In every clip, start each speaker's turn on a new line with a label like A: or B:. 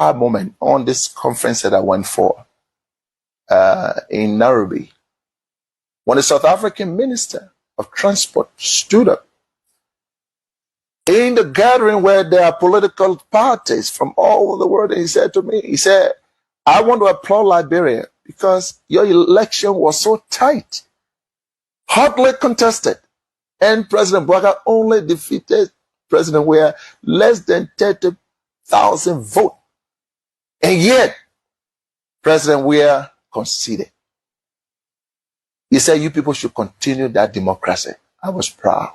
A: moment on this conference that I went for in Nairobi, when the South African Minister of Transport stood up in the gathering where there are political parties from all over the world, and he said to me, he said, I want to applaud Liberia because your election was so tight, hotly contested, and President Bouakai only defeated President Weah less than 30,000 votes. And yet, President Weah conceded. He said, you people should continue that democracy. I was proud.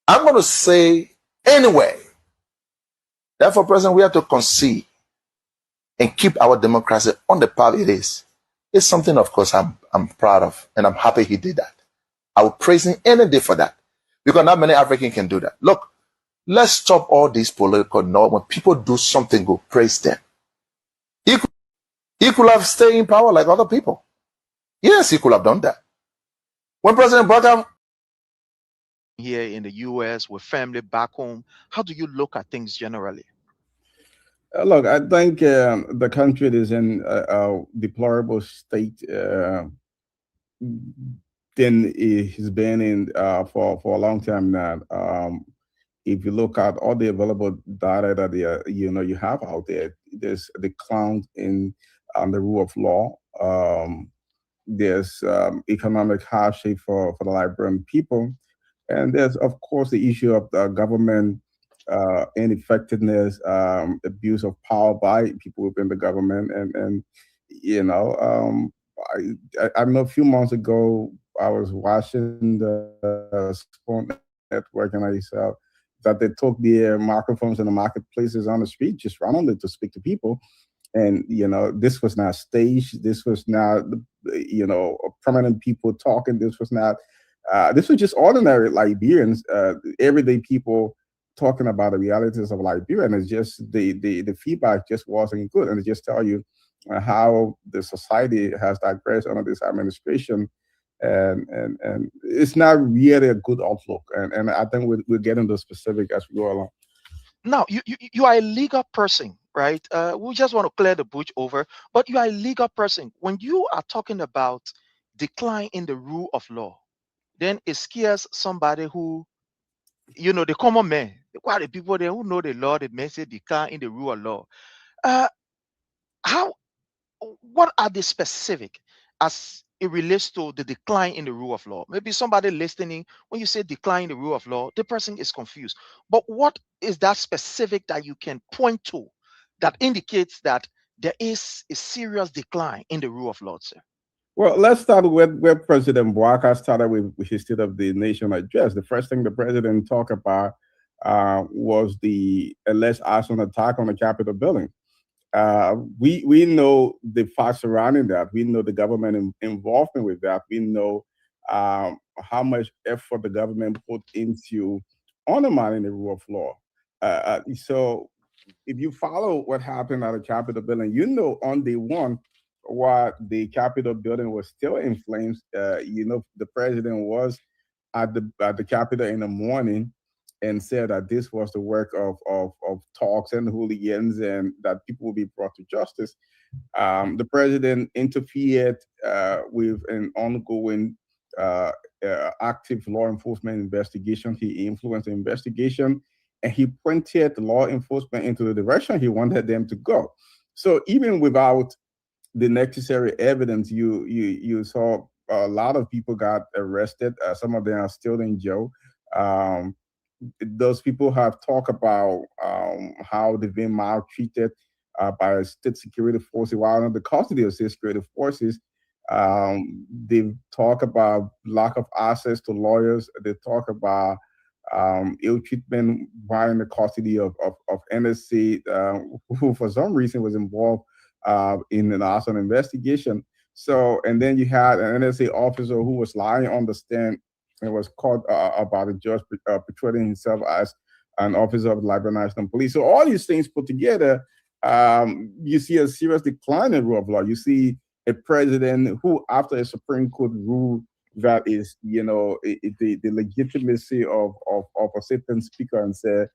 A: I'm going to say anyway, therefore, President, we have to concede and keep our democracy on the path it is. It's something, of course, I'm proud of, and I'm happy he did that. I will praise him any day for that, because not many Africans can do that. Look, let's stop all these political noise. When people do something good, praise them. He could have stayed in power like other people. Yes, he could have done that. When President Bouakai
B: here in the U.S. with family back home, how do you look at things generally?
C: Look, I think the country is in a deplorable state than it has been in for a long time now. If you look at all the available data that you have out there, there's a decline in the rule of law. There's economic hardship for the Liberian people, and there's of course the issue of the government ineffectiveness, abuse of power by people within the government, and I know a few months ago I was watching the Sport Network, and I saw that they took the microphones in the marketplaces on the street, just randomly to speak to people. And, this was not staged. This was not, prominent people talking. This was not, this was just ordinary Liberians, everyday people talking about the realities of Liberia. And it's just, the feedback just wasn't good. And it just tell you how the society has digressed under this administration. And it's not really a good outlook. And I think we'll get into specific as we go along.
B: Now, you are a legal person, right? We just want to clear the bush over, but you are a legal person. When you are talking about decline in the rule of law, then it scares somebody who, the common man, quite the people there who know the law, they may say decline in the rule of law. What are the specific as it relates to the decline in the rule of law? Maybe somebody listening, when you say decline in the rule of law, the person is confused. But what is that specific that you can point to that indicates that there is a serious decline in the rule of law, sir?
C: Well, let's start with where President Bouakai started with his State of the Nation address. The first thing the president talked about was the alleged arson attack on the Capitol building. We know the facts surrounding that. We know the government involvement with that. We know how much effort the government put into undermining the rule of law. So if you follow what happened at the Capitol building, on day one, while the Capitol building was still in flames, the president was at the Capitol in the morning and said that this was the work of talks and hooligans, and that people will be brought to justice. The president interfered with an ongoing active law enforcement investigation. He influenced the investigation, and he pointed the law enforcement into the direction he wanted them to go. So even without the necessary evidence, you saw a lot of people got arrested. Some of them are still in jail. Those people have talked about how they've been maltreated by state security forces while under the custody of state security forces. They've talked about lack of access to lawyers. They talk about ill treatment while in the custody of NSC, who for some reason was involved in an arson investigation. So, and then you had an NSA officer who was lying on the stand and was caught about a judge portraying himself as an officer of the Liberia National Police. So all these things put together, you see a serious decline in rule of law. You see a president who, after a Supreme Court rule that is, the legitimacy of a sitting speaker, and say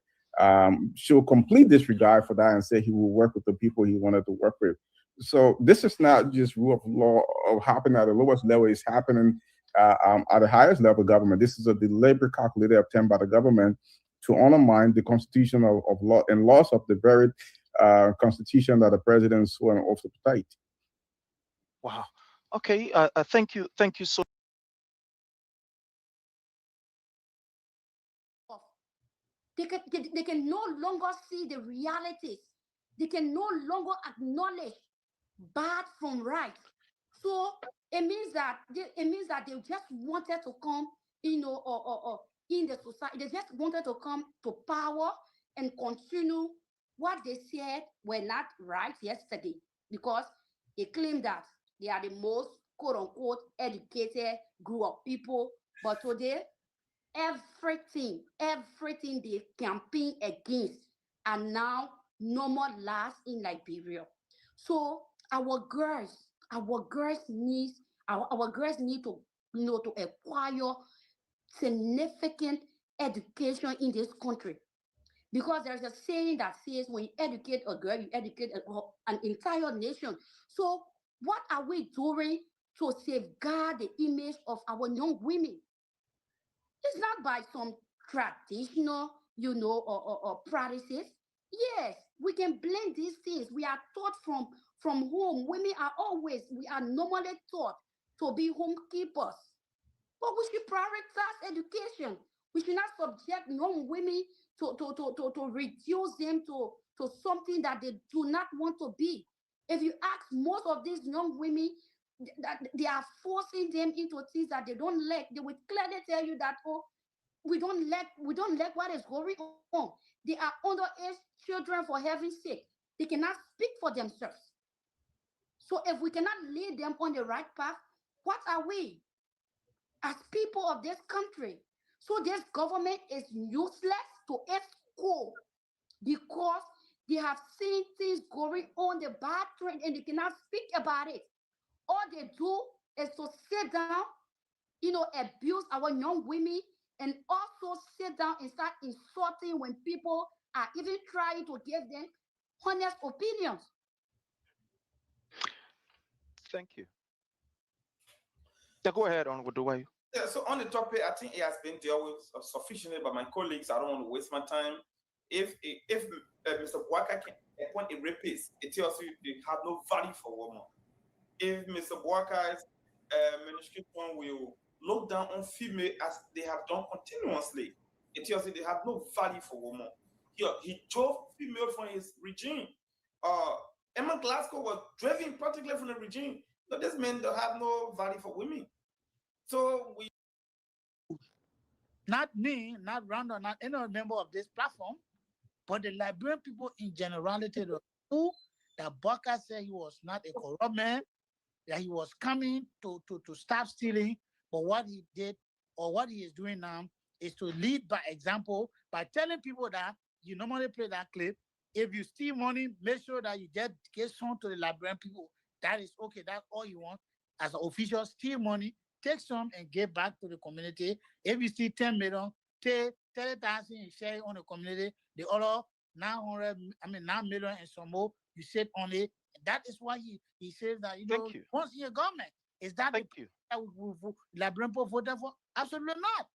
C: show complete disregard for that and say he will work with the people he wanted to work with. So this is not just rule of law of happening at the lowest level; it's happening at the highest level of government. This is a deliberate, calculated attempt by the government to undermine the constitution of law and laws of the very constitution that the president swore an oath to protect.
B: Wow. Okay. Thank you. Thank you so.
D: They can no longer see the realities. They can no longer acknowledge bad from right. So it means that they just wanted to come, or in the society. They just wanted to come to power and continue what they said were not right yesterday, because they claim that they are the most quote unquote educated group of people, but today everything they campaign against are now normal lives in Liberia. So our girls need to to acquire significant education in this country, because there's a saying that says when you educate a girl, you educate an entire nation. So what are we doing to safeguard the image of our young women? It's not by some traditional, or practices. Yes, we can blend these things. We are taught from home. We are normally taught to be homekeepers. But we should prioritize education. We should not subject young women to reduce them to something that they do not want to be. If you ask most of these young women, that they are forcing them into things that they don't like, they will clearly tell you that, oh, we don't like what is going on. They are underage children, for heaven's sake. They cannot speak for themselves. So if we cannot lead them on the right path, what are we as people of this country? So this government is useless to its core, because they have seen things going on the bad trend and they cannot speak about it. All they do is to sit down, abuse our young women, and also sit down and start insulting when people are even trying to give them honest opinions.
B: Thank you. Yeah, go ahead on with the way.
E: Yeah, so on the topic, I think it has been dealt with sufficiently by my colleagues. I don't want to waste my time. If Mr. Boaka can appoint a rapist, it tells you they have no value for women. If Mr. Boaka's administration will look down on female as they have done continuously, it tells you they have no value for women. He drove female from his regime. Emma Glasgow was driven practically from the regime. So this men don't have no value for women. So we,
F: not me, not Randall, not any member of this platform, but the Liberian people in generality knew that Boaka said he was not a corrupt man, that he was coming to stop stealing. But what he did, or what he is doing now, is to lead by example by telling people that you normally play that clip. If you steal money, make sure that you get some to the Liberian people. That is okay. That's all you want. As an official, steal money, take some and give back to the community. If you steal 10 million, take 30,000 and share it on the community. The other 9 million and some more, you save on it. That is why he says that, once in your government. Is that
B: Thank you.
F: That Liberian people voted for? Absolutely not.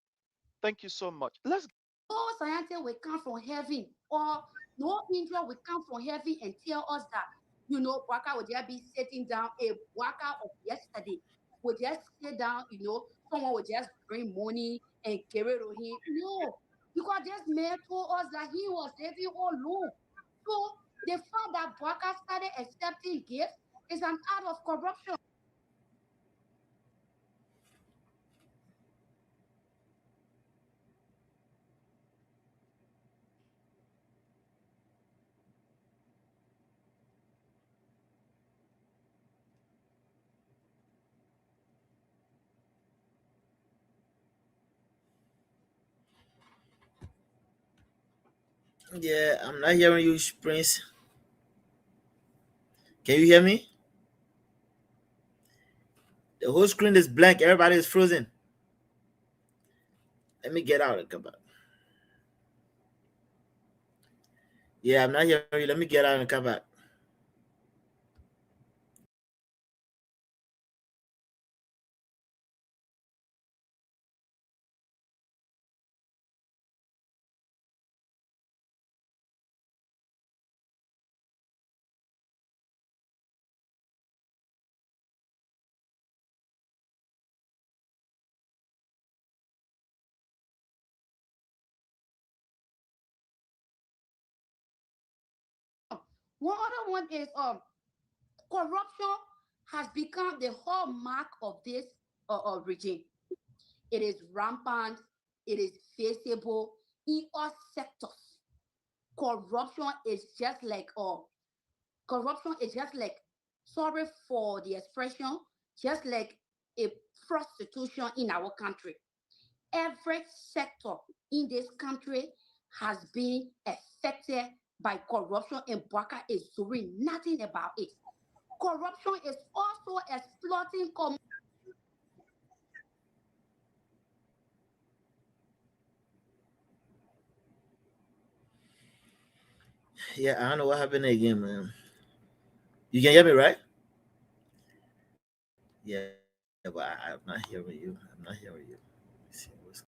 B: Thank you so much. Let's.
D: No scientist will come from heaven, or no angel will come from heaven and tell us that, Boaka will just be sitting down. A Boaka of yesterday would just sit down, someone would just bring money and give it to him. No, because this man told us that he was living alone. So the fact that Boaka started accepting gifts is an act of corruption.
G: Yeah, I'm not hearing you, Prince. Can you hear me? The whole screen is blank. Everybody is frozen. Let me get out and come back. Yeah, I'm not hearing you. Let me get out and come back.
D: One other one is corruption has become the hallmark of this regime. It is rampant. It is visible in all sectors. Corruption is just like corruption is just like, sorry for the expression, just like a prostitution in our country. Every sector in this country has been affected by corruption, and Baka is doing nothing about it. Corruption is also exploiting
G: Yeah, I don't know what happened again, man. You can hear me, right? Yeah, but I'm not hearing you. I'm not hearing you. Let me see what's.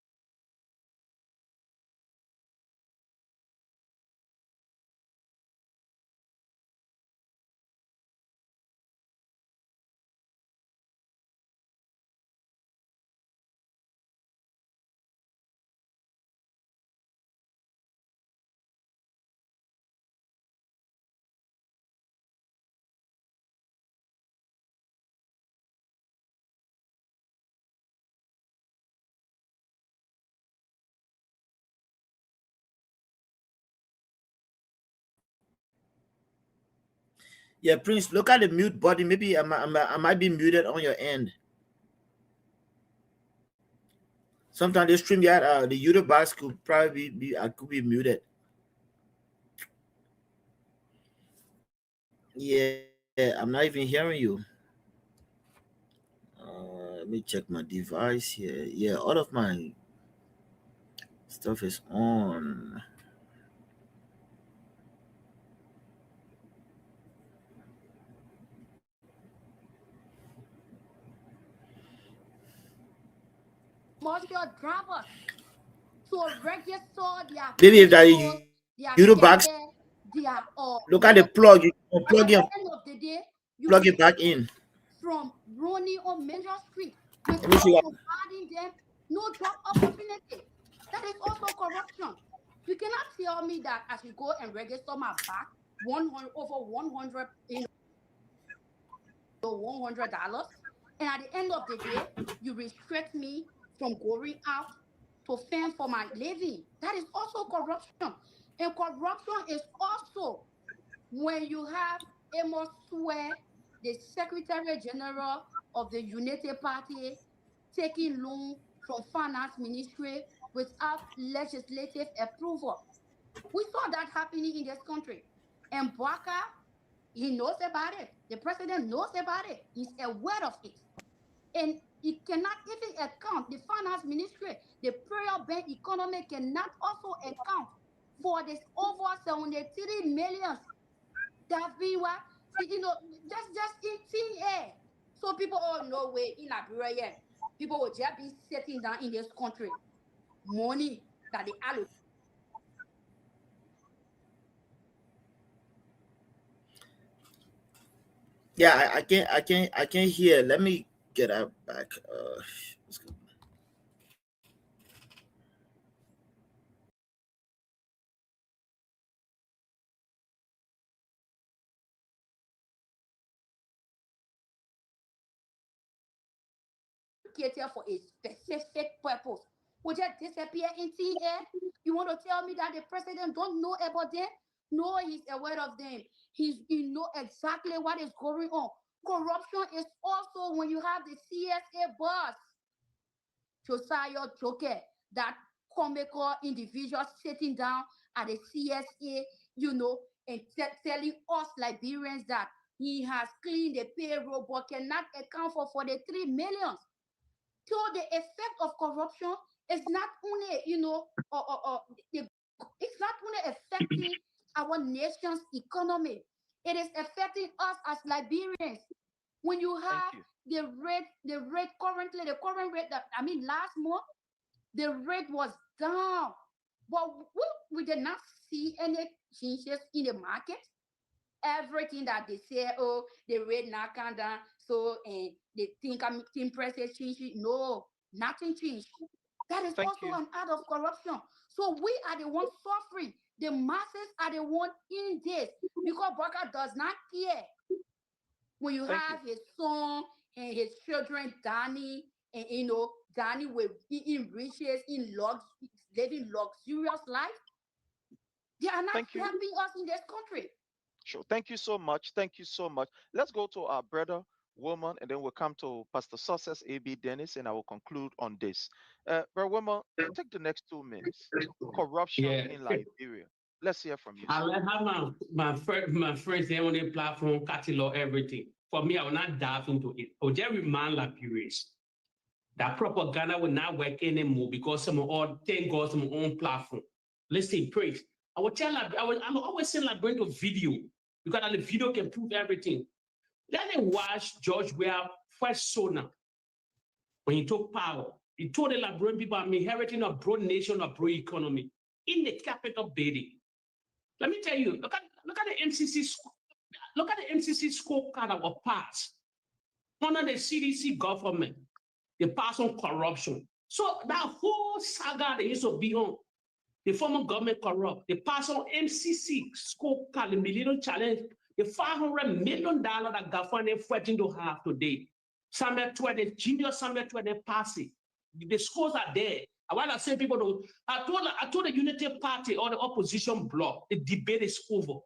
G: Yeah, Prince, look at the mute button. Maybe I might be muted on your end. Sometimes the stream yard, the YouTube box could probably I could be muted. Yeah, I'm not even hearing you. Let me check my device here. Yeah, all of my stuff is on.
D: commercial drivers to register their
G: Maybe if that
D: vehicles,
G: YouTube
D: their
G: box,
D: tickets, their
G: look at the
D: motor.
G: plug. You can
D: And
G: plug
D: at the
G: in,
D: end of the day, you
G: plug it back
D: restrict
G: in.
D: from running on Major Street
G: Let me
D: without
G: see.
D: providing them no job opportunity. That is also corruption. You cannot tell me that I should go and register my back 100 over 100, $100, and at the end of the day, you restrict me from going out to fend for my living. That is also corruption. And corruption is also when you have Amos Swear, the Secretary General of the United Party, taking loan from Finance Ministry without legislative approval. We saw that happening in this country. And Baka, he knows about it. The president knows about it. He's aware of it. And he cannot even account, the finance ministry, the prayer bank economy cannot also account for this over 73 million that we were, just in thin air. So people, oh, no way, in Liberia, people will just be sitting down in this country. Money that they allocate.
G: Yeah, I can't hear. Let me get out back. Let's go.
D: Cater for a specific purpose. Will just disappear in thin air? You want to tell me that the president don't know about them? No, he's aware of them. He know exactly what is going on. Corruption is also when you have the CSA boss, Josiah Joker, that comical individual sitting down at the CSA, and telling us Liberians that he has cleaned the payroll but cannot account for 43 million. So the effect of corruption is not only, it's not only affecting our nation's economy. It is affecting us as Liberians. When you have the rate currently, the current rate that, I mean, last month, the rate was down. But we did not see any changes in the market. Everything that they say, oh, the rate now come down, so they think team prices change. No, nothing changed. That is also an act of corruption. So we are the ones suffering. The masses are the ones in this, because Baka does not care. When you have his son and his children, Danny, and Danny will be in riches, living luxurious life. They are not helping us in this country.
B: Sure. Thank you so much. Thank you so much. Let's go to our brother, woman, and then we'll come to Pastor Success A.B. Dennis, and I will conclude on this. Brother woman, take the next 2 minutes. Corruption in Liberia. Let's hear from you.
H: I have my friends there on the platform, catalog everything. For me, I will not dive into it. I will just remind Liberians that propaganda will not work anymore because some all thank God some own platform. Listen, praise. I will tell I'm always saying Liberian to video because the video can prove everything. Let them watch George Weah first sona when he took power. He told the Liberian people, I'm inheriting a broad nation, a broad economy in the capital building. Let me tell you, look at the MCC. Look at the MCC scorecard that was passed under the CDC government. They passed on corruption. So that whole saga they used to be on, the former government corrupt. They passed on MCC scorecard, the Millennium Challenge, the $500 million that government is fighting to have today. Somewhere to the junior, somewhere to the passing. The scores are there. I want to say people don't. I told the Unity Party or the opposition bloc, the debate is over.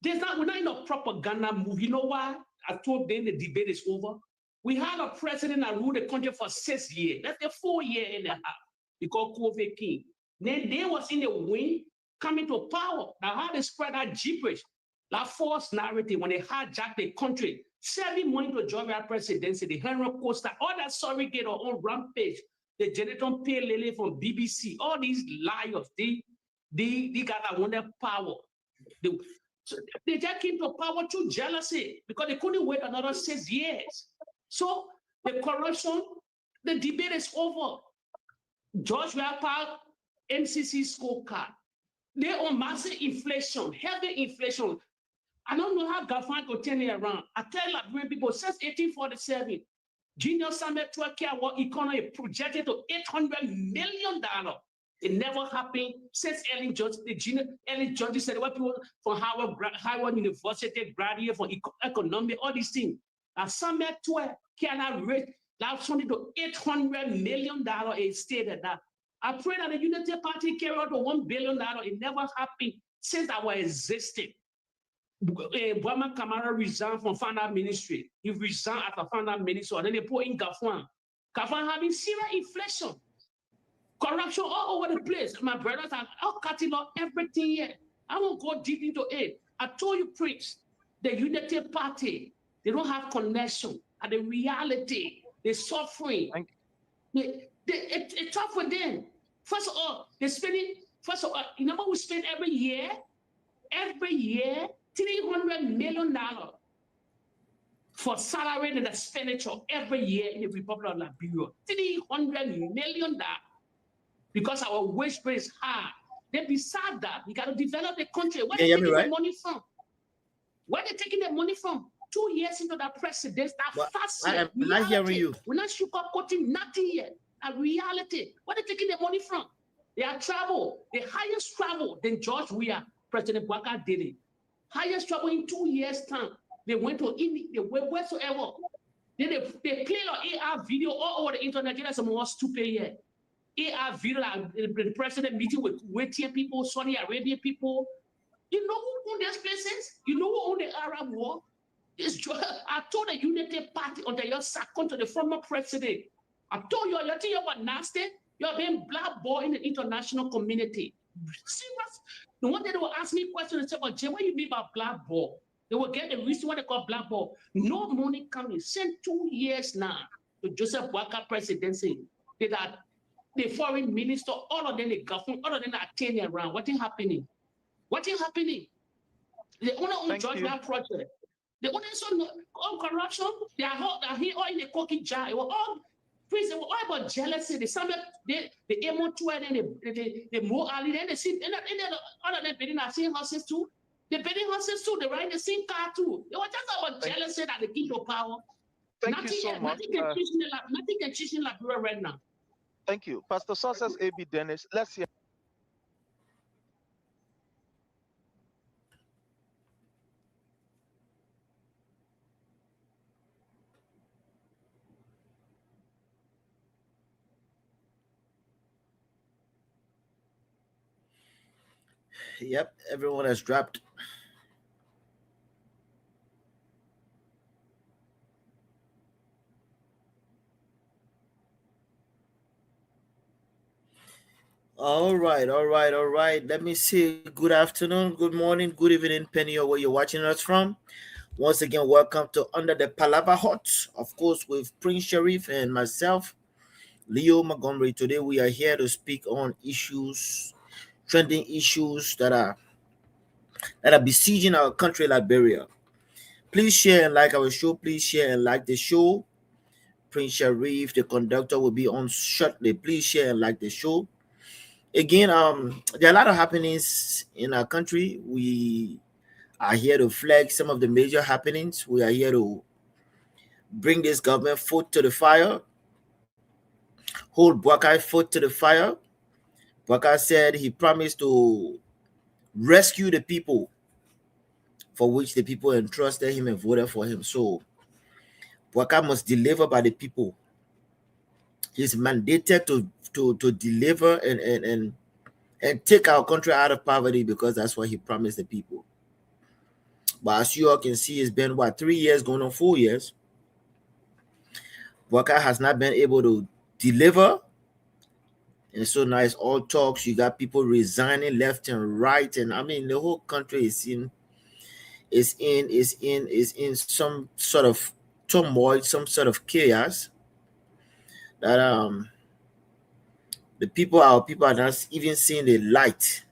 H: We're not in a propaganda move. You know why? I told them the debate is over. We had a president that ruled the country for 6 years. That's the 4 year and a half. Because COVID came. Then they was in the wind coming to power. Now how they spread that gibberish, that false narrative when they hijacked the country, serving money to Georgia presidency, the Henry Costa, all that surrogate or on rampage, the Jonathan P. Lily from BBC, all these liars, they guys that want their power. They just came to power through jealousy because they couldn't wait another 6 years. So the corruption, the debate is over. George Weah MCC scorecard. They on massive inflation, heavy inflation. I don't know how government could turn it around. I tell Liberian people, since 1847, Junior Samuel Turkey economy projected to $800 million. It never happened since Ellen George said what people from Howard University graduate from economic, all these things. And Samuel Turkey rate that's something to $800 million it stated that. I pray that the Unity Party carry out to $1 billion. It never happened since I was existing. Bwama Kamara resigned from founder ministry. He resigned as a founder ministry, and then they put in Gafwan. Gafwan having serious inflation, corruption all over the place. My brothers are all cutting off everything here. I won't go deep into it. I told you, preach, the Unity Party, they don't have connection. And the reality, they're suffering. It's tough for them. First of all, they're spending, you know what we spend every year? $300 million for salary and expenditure every year in the Republic of Liberia. $300 million because our wage rate is high. Then beside that, we got to develop the country. Where are they taking the money from? Where are they taking the money from? 2 years into the president,
G: I'm not hearing you.
H: We're not sugarcoating nothing yet. A reality. Where are they taking the money from? They are travel, the highest travel than George Weah, President Bwaka did it. Highest travel in 2 years' time. They went to India, they went whatsoever. Then they play an AR video all over the internet. That's some more stupid yet. AR video, like the president meeting with Kuwaitian people, Saudi Arabian people. You know who owned these places? You know who owned the Arab war? I told the Unity Party under your second to the former president. I told you, you think you're nasty? You're being blackballed in the international community. Serious? The one day they will ask me questions and say, well, Jay, what do you mean by blackball? They will get the reason what they call blackball. No money coming. Since 2 years now to Joseph Bwaka presidency. That the foreign minister, all of them, the government, all of them are turning around. What is happening? What is happening? They only
B: Thank
H: judge
B: you.
H: that project. They only saw all corruption. They are all in the cookie jar. It was all prison. All about jealousy. They some the emo two and then the more ali. Then they see and all of them bidding the same houses too. They bidding houses too. They ride the same car too. It was just about jealousy that they give you power.
B: Thank you so much.
H: Nothing can teach in Liberia right now.
B: Thank you, Pastor Sources A.B. Dennis. Let's hear.
G: Yep, everyone has dropped. All right, all right, all right. Let me see. Good afternoon, good morning, good evening, depending on where you're watching us from. Once again, welcome to Under the Palava Hut, of course, with Prince Sharif and myself, Leo Montgomery. Today, we are here to speak on issues, trending issues that are besieging our country, Liberia. Please share and like our show. Please share and like the show. Prince Sharif, the conductor, will be on shortly. Please share and like the show. Again, there are a lot of happenings in our country. We are here to flag some of the major happenings. We are here to bring this government foot to the fire, hold Buakai foot to the fire. Buakai said he promised to rescue the people for which the people entrusted him and voted for him. So Buakai must deliver by the people. He's mandated to deliver and take our country out of poverty, because that's what he promised the people. But as you all can see, it's been 3 years, going on 4 years. Buakai has not been able to deliver. And so now it's all talks. You got people resigning left and right. And I mean, the whole country is in some sort of turmoil, some sort of chaos. That our people are not even seeing the light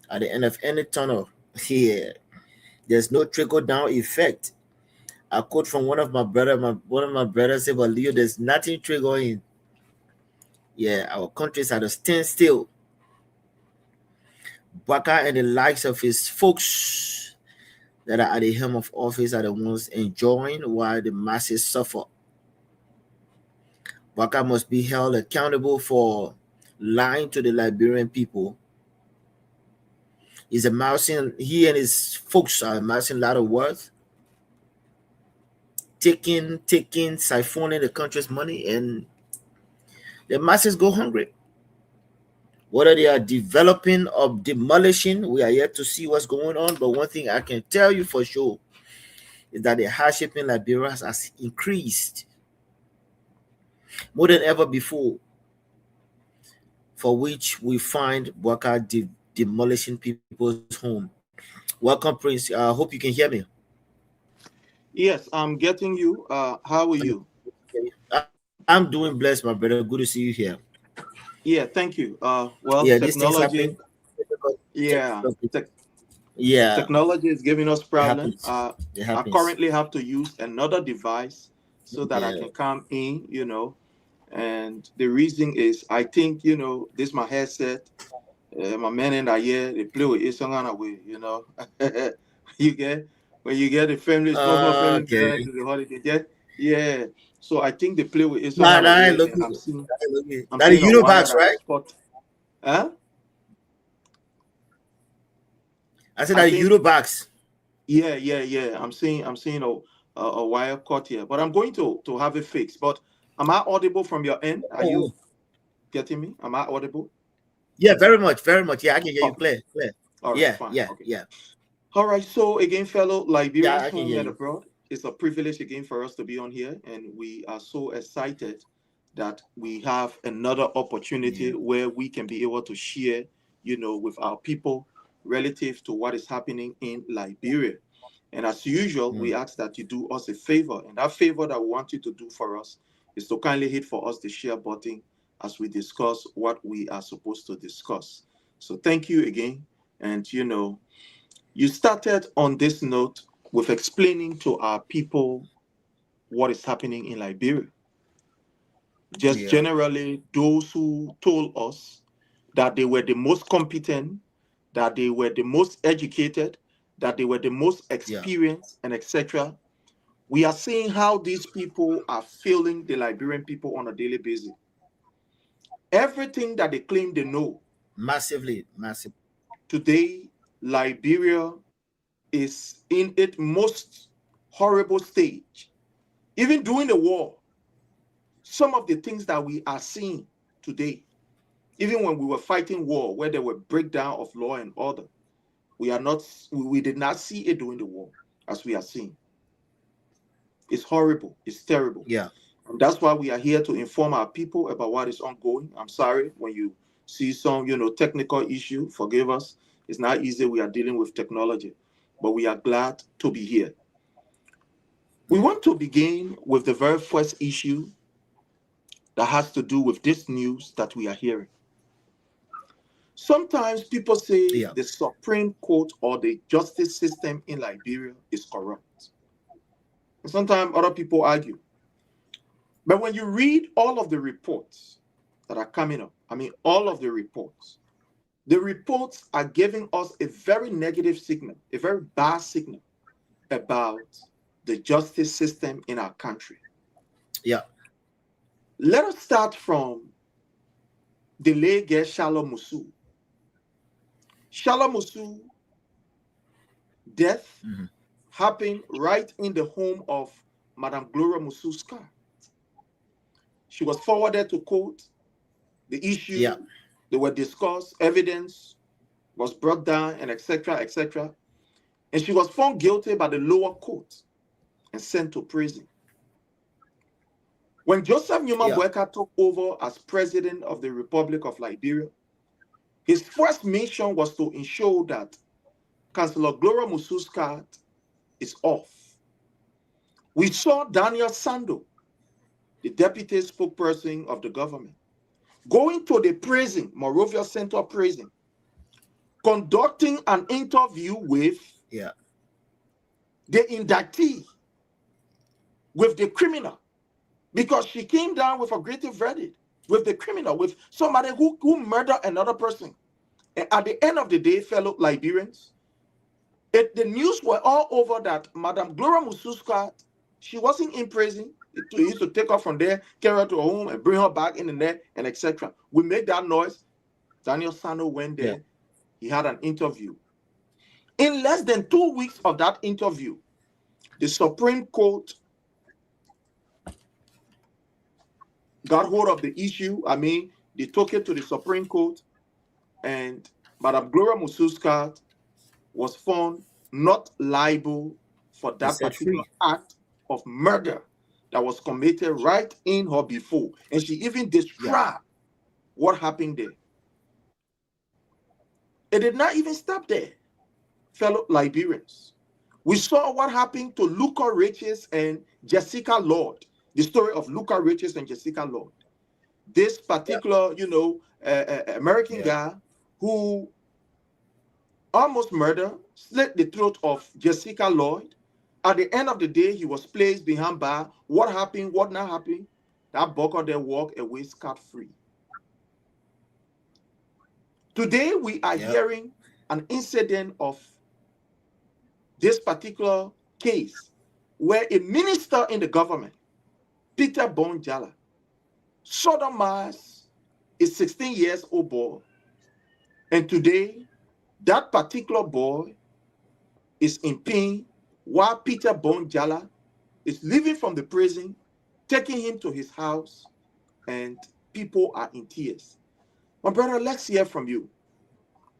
G: at the end of any tunnel. Yeah. There's no trickle down effect. A quote from one of my brothers said, "But Leo, there's nothing triggering. Yeah, our countries are to stand still." Baka and the likes of his folks that are at the helm of office are the ones enjoying while the masses suffer. Baka must be held accountable for lying to the Liberian people. He and his folks are amassing a lot of wealth, taking, siphoning the country's money, and the masses go hungry. Whether they are developing or demolishing, we are yet to see what's going on. But one thing I can tell you for sure is that the hardship in Liberia has increased more than ever before, for which we find Baka demolishing people's home. Welcome, Prince. I hope you can hear me.
I: Yes, I'm getting you. How are you?
G: I'm doing blessed, my brother. Good to see you here.
I: Yeah, thank you. Well,
G: yeah,
I: technology. Technology is giving us problems. I currently have to use another device so that I can come in, And the reason is, I think, this my headset. My men in that year, they play with it away, You get when you get the family, small family together to the holiday. Yeah. So I think they play with it. I'm seeing
G: that is Unibox, right?
I: Huh?
G: I said that Unibox.
I: Yeah. I'm seeing a wire cut here, but I'm going to have it fixed. But am I audible from your end? Are you getting me? Am I audible?
G: Yeah, very much. Yeah, I can hear you clear.
I: All right, fine. Yeah. All right. So again, fellow Liberians home and abroad, it's a privilege again for us to be on here, and we are so excited that we have another opportunity where we can be able to share, with our people relative to what is happening in Liberia. And as usual, we ask that you do us a favor, and that favor that we want you to do for us is to kindly hit for us the share button as we discuss what we are supposed to discuss. So thank you again. And, You started on this note with explaining to our people what is happening in Liberia. Just generally, those who told us that they were the most competent, that they were the most educated, that they were the most experienced, and etc. We are seeing how these people are failing the Liberian people on a daily basis. Everything that they claim they know.
G: Massive.
I: Today, Liberia is in its most horrible stage. Even during the war, some of the things that we are seeing today, even when we were fighting war, where there were breakdown of law and order, we did not see it during the war as we are seeing. It's horrible. It's terrible.
G: Yeah.
I: And that's why we are here to inform our people about what is ongoing. I'm sorry when you see some, technical issue. Forgive us. It's not easy. We are dealing with technology, but we are glad to be here. We want to begin with the very first issue that has to do with this news that we are hearing. Sometimes people say the Supreme Court or the justice system in Liberia is corrupt. And sometimes other people argue. But when you read all of the reports that are coming up, all of the reports are giving us a very negative signal, a very bad signal about the justice system in our country.
G: Yeah.
I: Let us start from the late JALLAH Musu. JALLAH Musu death happened right in the home of Madame Gloria Musu Scar. She was forwarded to court. The issue, they were discussed, evidence was brought down, and etc., etc. And she was found guilty by the lower court and sent to prison. When Joseph Newman Boyka took over as president of the Republic of Liberia, his first mission was to ensure that Councillor Gloria Musu's card is off. We saw Daniel Sando, the deputy spokesperson of the government, going to the prison, MONROVIA Central Prison, conducting an interview with the indictee, with the criminal, because she came down with a guilty verdict with the criminal, with somebody who murdered another person. And at the end of the day, fellow Liberians, the news were all over that Madame Gloria Mususka, she wasn't in prison. It used to take her from there, carry her to her home, and bring her back in the net, and etc. We made that noise. Daniel Sano went there. He had an interview. In less than 2 weeks of that interview, the Supreme Court got hold of the issue. They took it to the Supreme Court, and Madame Gloria Mususka was found not liable for that particular act of murder that was committed right in her before. And she even described what happened there. It did not even stop there, fellow Liberians. We saw what happened to Luca Riches and Jessica Lord, the story of Luca Riches and Jessica Lord. This particular, American guy who almost murdered, slit the throat of Jessica Lloyd. At the end of the day, he was placed behind bar. What happened? What not happened? That bucker there walked away scot-free. Today, we are hearing an incident of this particular case where a minister in the government, Peter JALLAH, sodomized a 16 years old boy. And today, that particular boy is in pain while Peter JALLAH is leaving from the prison, taking him to his house, and people are in tears. My brother, let's hear from you.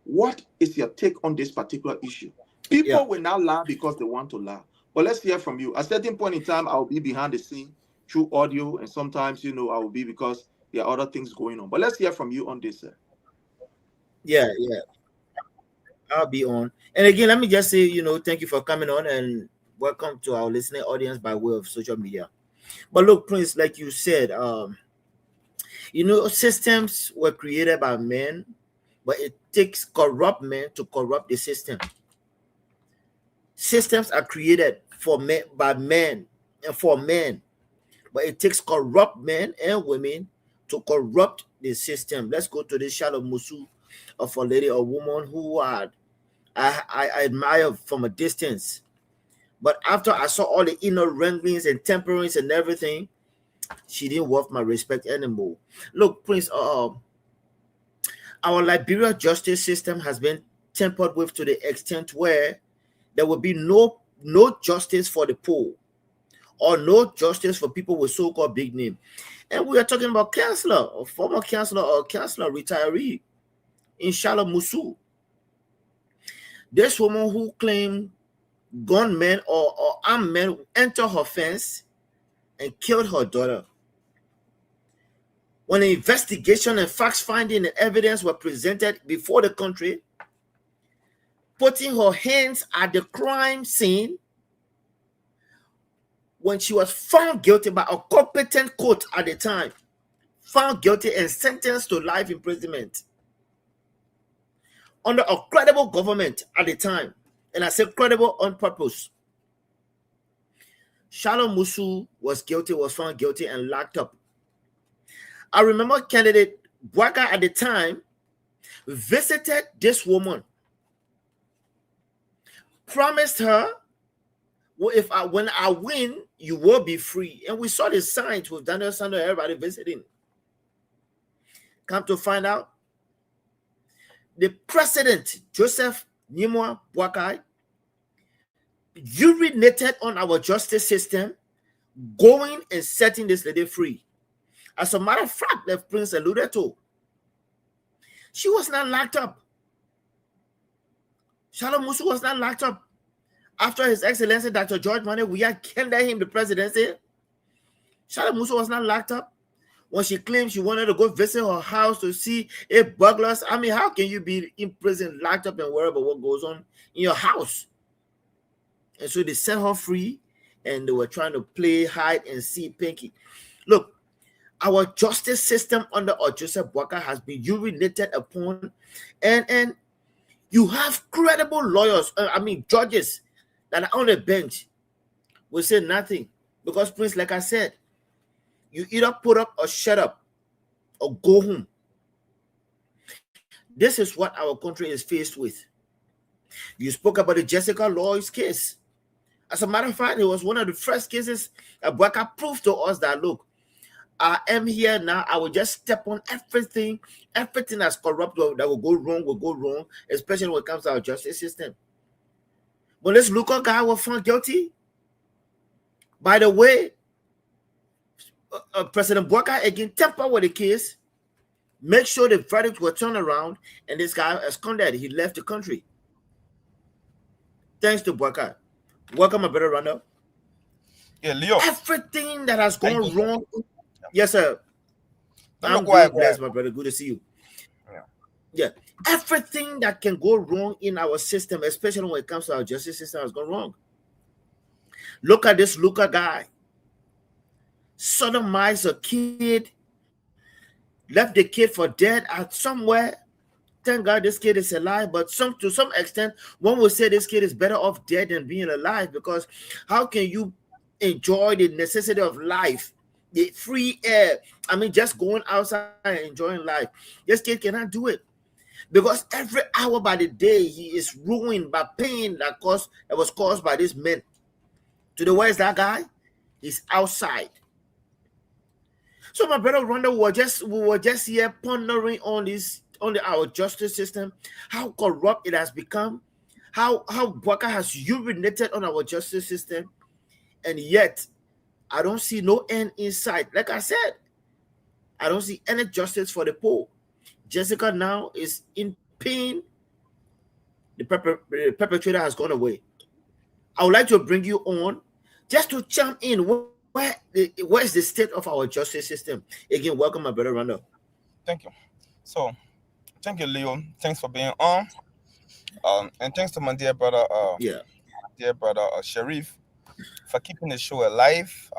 I: What is your take on this particular issue? People will not laugh because they want to laugh. But let's hear from you. At a certain point in time, I'll be behind the scene through audio, and sometimes, I will be because there are other things going on. But let's hear from you on this, sir.
G: Yeah. I'll be on. And again, let me just say, thank you for coming on and welcome to our listening audience by way of social media. But look, Prince, like you said, systems were created by men, but it takes corrupt men to corrupt the system. Systems are created for men, by men and for men, but it takes corrupt men and women to corrupt the system. Let's go to the Shalom Musu of a lady or woman who I admire from a distance. But after I saw all the inner wranglings and temperance and everything, she didn't worth my respect anymore. Look, Prince, our Liberia justice system has been tempered with to the extent where there will be no justice for the poor or no justice for people with so-called big name. And we are talking about counselor or former counselor or counselor retiree in Shalom Musu. This woman who claimed gunmen or armed men entered her fence and killed her daughter. When the investigation and facts-finding and evidence were presented before the country, putting her hands at the crime scene, when she was found guilty by a competent court at the time, found guilty and sentenced to life imprisonment under a credible government at the time, and I say credible on purpose. Shalom Musu was found guilty and locked up. I remember candidate Bwaka at the time visited this woman, promised her, well, when I win, you will be free. And we saw the signs with Daniel Sanders, everybody visiting. Come to find out, the president, Joseph Nimwa Bwakai, urinated on our justice system, going and setting this lady free. As a matter of fact, the Prince alluded to, she was not locked up. Shalom Musu was not locked up. After His Excellency Dr. George Mane Weah handed him the presidency, Shalom Musu was not locked up. When she claimed she wanted to go visit her house to see if burglars, I mean, how can you be in prison, locked up and worry about what goes on in your house? And so they set her free and they were trying to play hide and seek Pinky. Look, our justice system under Joseph Bwaka has been urinated upon, and you have credible lawyers, judges that are on the bench will say nothing. Because, Prince, like I said, you either put up or shut up or go home. This is what our country is faced with. You spoke about the Jessica Lloyd's case. As a matter of fact, it was one of the first cases that Bwaka proved to us that, look, I am here now. I will just step on everything that's corrupt that will go wrong, especially when it comes to our justice system. But this Luca guy was found guilty. By the way, President Bwaka again tempered with the case, make sure the verdict was turned around, and this guy absconded. He left the country. Thanks to Bwaka. Welcome, my brother Randall.
J: Yeah, Leo.
G: Everything that has gone wrong. Yes, sir. I'm good, blessed, my brother. Good to see you. Yeah. Everything that can go wrong in our system, especially when it comes to our justice system, has gone wrong. Look at this Luca guy. Sodomized a kid, left the kid for dead at somewhere. Thank God this kid is alive, but to some extent, one would say this kid is better off dead than being alive, because how can you enjoy the necessity of life, the free air? I mean, just going outside and enjoying life. This kid cannot do it, because every hour by the day he is ruined by pain that was caused by these men. To the where is that guy? He's outside. So my brother Ronda, we were just here pondering on our justice system, how corrupt it has become, how Bwaka has urinated on our justice system, and yet I don't see no end in sight. Like I said, I don't see any justice for the poor. Jessica now is in pain. The perpetrator has gone away. I would like to bring you on just to chime in. Where is the state of our justice system? Again, welcome, my brother Randall.
J: Thank you. So, thank you, Leo. Thanks for being on. And thanks to my dear brother, Sharif, for keeping the show alive.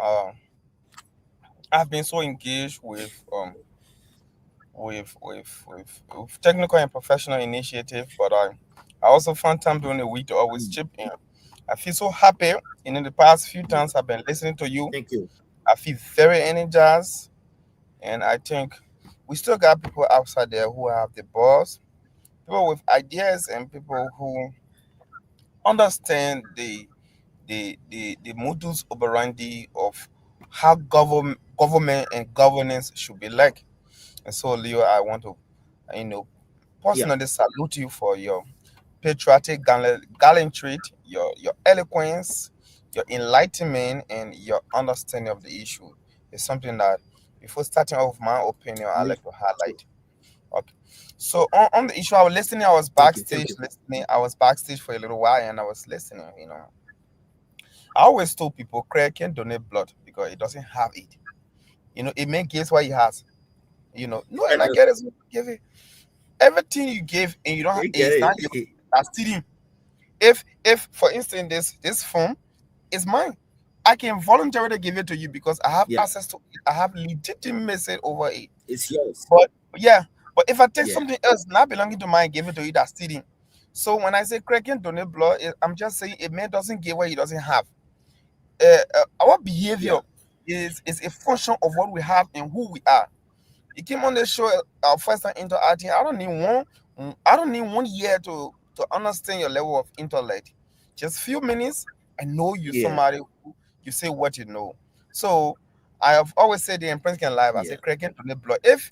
J: I've been so engaged with technical and professional initiative, but I also found time during the week to always chip in. I feel so happy. And in the past few times I've been listening to you,
G: Thank you.
J: I feel very energized. And I think we still got people outside there who have the balls, people with ideas, and people who understand the modus operandi of how government and governance should be like. And so, Leo, I want to, you know,
G: Yeah.
J: personally salute you for your patriotic gallantry, your eloquence, your enlightenment, and your understanding of the issue. It's something that, before starting off my opinion, I
G: Me
J: like to
G: too.
J: highlight. Okay. So on the issue, I was listening. I was
G: Thank you.
J: backstage
G: Thank you.
J: listening. I was backstage for a little while, and I was listening. I always told people, Craig can donate blood because it doesn't have it. It may give what he has. No, and
G: And
J: I get it. So give it everything you give, and you don't.
G: we get
J: It's not
G: it.
J: your. That's stealing. If for instance this phone is mine, I can voluntarily give it to you because I have
G: Yeah,
J: access to it. I have legitimacy over it.
G: it's yours.
J: But yeah, but if I take
G: Yeah,
J: something else not belonging to mine, give it to you, that's stealing. So when I say Craig can donate blood, I'm just saying a man doesn't give what he doesn't have. Our behavior
G: yeah,
J: is a function of what we have and who we are. You came on the show our first time interacting. I don't need 1 year to understand your level of intellect. Just few minutes, I know you
G: yeah,
J: somebody who you say what you know. So I have always said the Prince can live. I say
G: yeah,
J: Craig can donate blood. If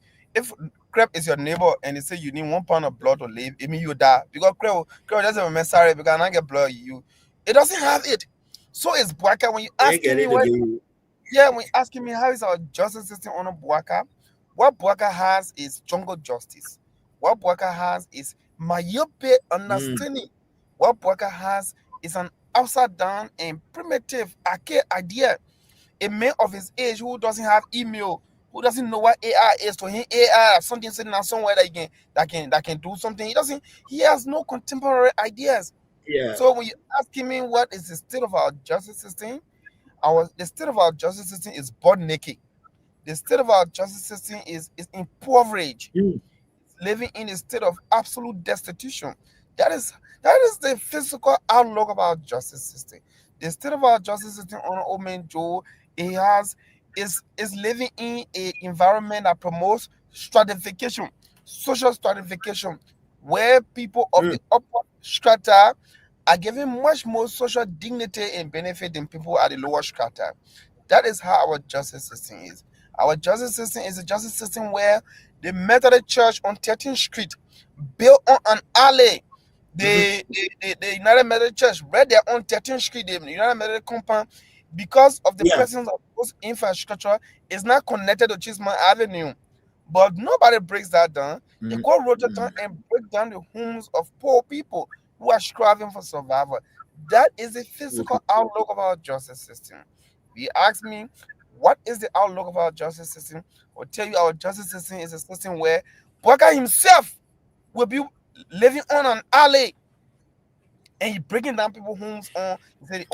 J: Crep is your neighbor and they say you need 1 pound of blood to live, it mean you die. Because Crep doesn't remember sorry because I get blood you. It doesn't have it. So it's Bwaka when you
G: I ain't
J: asking
G: get
J: me
G: it to
J: what
G: give you.
J: yeah, when you're asking me how is our justice system on Bwaka, what Bwaka has is jungle justice. What Bwaka has is myopic
G: Mm,
J: understanding. What Bwaka has is an upside down and primitive archaic idea. A man of his age who doesn't have email, who doesn't know what AI is, to him AI something sitting down somewhere that can do something. He has no contemporary ideas.
G: yeah.
J: So when you asking me what is the state of our justice system, the state of our justice system is butt naked. The state of our justice system is impoverished,
G: Mm,
J: living in a state of absolute destitution. That is the physical outlook of our justice system. The state of our justice system on old man Joe, it has is living in an environment that promotes stratification, social stratification, where people of
G: mm,
J: the upper strata are given much more social dignity and benefit than people at the lower strata. That is how our justice system is. Our justice system is a justice system where the Methodist Church on 13th Street, built on an alley,
G: mhm.
J: the United Methodist Church, right there on 13th Street, the United Methodist compound, because of the
G: Yeah.
J: presence of those infrastructure, is not connected to Chisholm Avenue. But nobody breaks that down. They
G: Mm,
J: go Rotterdam
G: mm.
J: and break down the homes of poor people who are striving for survival. That is the physical
G: Mhm.
J: outlook of our justice system. If you ask me, what is the outlook of our justice system? I'll tell you our justice system is a system where Bwaka himself will be living on an alley and he breaking down people's homes on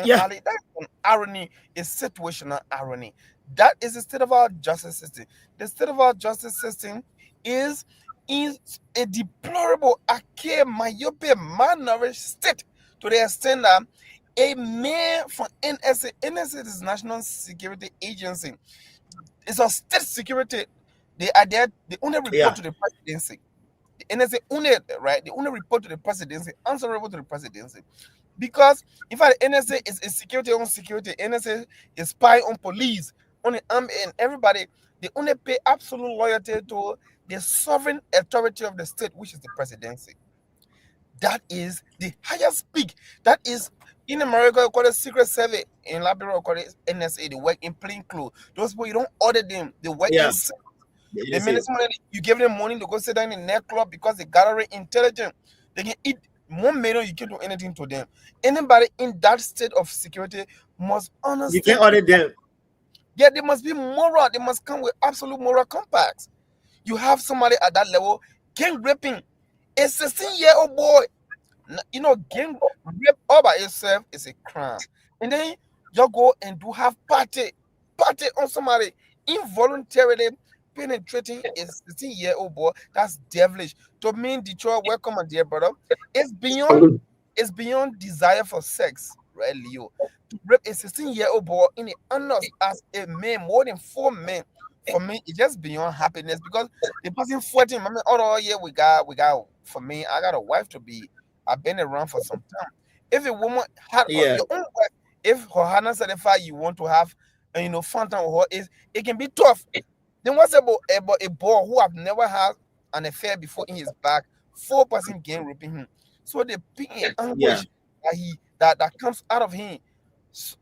G: Yeah.
J: alley. That's an irony, a situational irony. That is the state of our justice system. The state of our justice system is is a deplorable, archaic, myopic, malnourished state to the extent that a man from NSA is National Security Agency. It's a state security. They are there. They only report
G: Yeah.
J: to the presidency. The NSA only right. They only report to the presidency, answerable to the presidency. Because in fact, NSA is security on security. NSA is spy on police, on the army, and everybody. They only pay absolute loyalty to the sovereign authority of the state, which is the presidency. That is the highest peak. That is in America, we call it Secret Service. In Liberia, we call it NSA. They work in plain clothes. Those people, you don't order them. They work in
G: Yeah.
J: the
G: That's
J: minute
G: it.
J: you give them money to go sit down in the nightclub because they gather intelligent. They can eat 1 million, you can't do anything to them. Anybody in that state of security must
G: You can
J: understand.
G: order them.
J: Yeah, they must be moral. They must come with absolute moral compacts. You have somebody at that level, gang raping a 16-year-old boy. Gang rape all by itself is a crime. And then you go and do have party on somebody involuntarily penetrating a 16-year-old boy. That's devilish. To me, Detroit, welcome, my dear brother. It's beyond desire for sex. right, Leo? To rape a 16-year-old boy in the honors as a man, more than 4 men, for me, it's just beyond happiness because the person 14, I mean, all year we got, for me, I got a wife to be. I've been around for some time. If a woman had your own wife, if her husband certified you want to have, phantom or her, it can be tough. Then what's about a boy who have never had an affair before in his back, 4 person gang raping him. So the pain and anguish that comes out of him.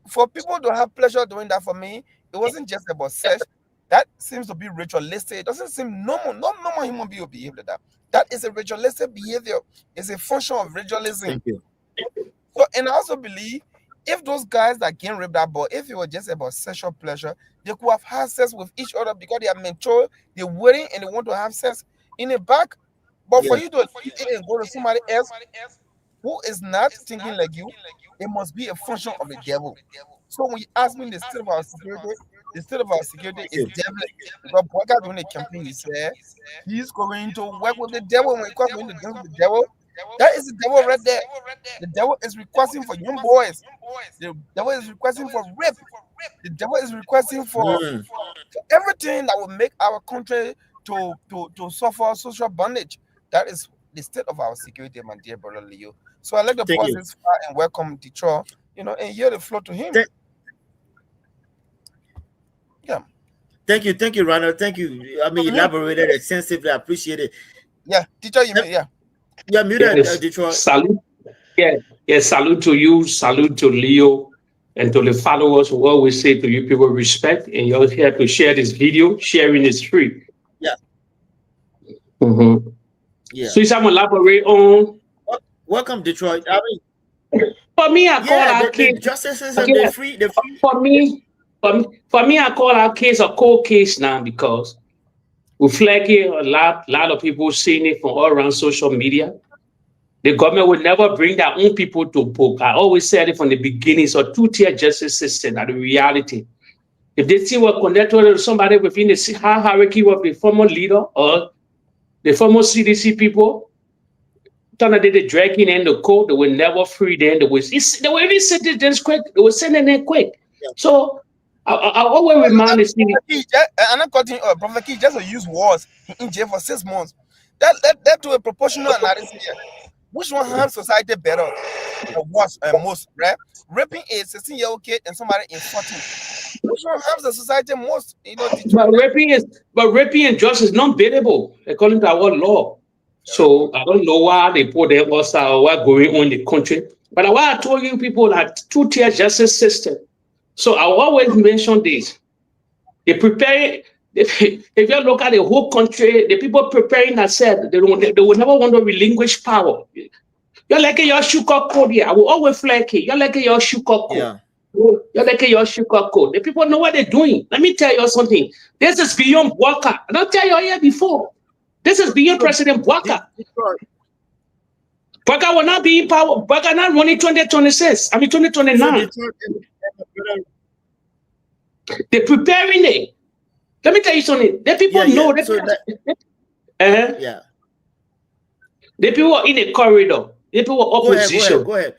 J: For people to have pleasure doing that, for me, it wasn't just about sex. That seems to be ritualistic. It doesn't seem normal. No normal human being will behave like that. That is a ritualistic behavior. It's a function of ritualism.
G: Thank you.
J: So, and I also believe if those guys that gang rape that boy, if it was just about sexual pleasure, they could have had sex with each other because they are mature, they're waiting, and they want to have sex in the back. But for you to go to somebody else who is not thinking like you, it must be a function of the devil. So when you ask me the state of our security, is devilish. Because Boyka during the campaign, he said he's going to work with the devil. When he comes going to deal with the devil, that is the devil right there. The devil is requesting for young boys. The devil is requesting for rape. The devil is requesting for everything that will make our country to suffer social bondage. That is the state of our security, my dear brother Leo. So I like to pause this far and welcome Detroit, and hear the floor to him.
G: Thank you, Ronald. Thank you. I mean, elaborated extensively. I appreciate it.
J: Yeah, teacher, you yeah.
G: Yeah, muted,
H: yes.
G: Detroit.
H: Salute. Yeah, salute to you, salute to Leo, and to the followers who always say to you people respect, and you're here to share this video. Sharing is free.
G: Yeah.
H: Mm-hmm.
G: Yeah.
H: So I'm elaborate on.
G: Welcome, Detroit. I
H: mean, for me, I call our case.
G: Justices and they're free.
H: For me, I call our case a cold case now because we flag it a lot of people seeing it from all around social media. The government will never bring their own people to book. I always said it from the beginning. It's a 2-tier justice system. That's the reality. If they see we're connected to somebody within the hierarchy of the former leader or the former CDC people, they dragging in the code, they will never free them. They will even sentence quick. They will send them quick. Yeah. So I always remind the CDC.
J: I'm not cutting Prophet Key just to use words in jail for 6 months. That to a proportional analysis here. Which one harms society better? The worst and most, right? Raping a 16-year-old kid and somebody in 14. Which one harms the society most?
H: But raping and justice is not bearable according to our law. So I don't know why they put them also or what's going on in the country. But what I told you people that 2-tier justice system. So I always mention this. They prepare. If you look at the whole country, the people preparing themselves, they will never want to relinquish power. You're like your sugar code here. I will always flag it. You're like your sugar code. Yeah. You're like your sugar code. The people know what they're doing. Let me tell you something. This is beyond Walker. I don't tell you here before. This is beyond President Walker. Walker will not be in power. Walker not running 2026. I mean 2029. They're preparing it. Let me tell you something. The people know that. The people are in the corridor. The people are opposition.
G: Go ahead.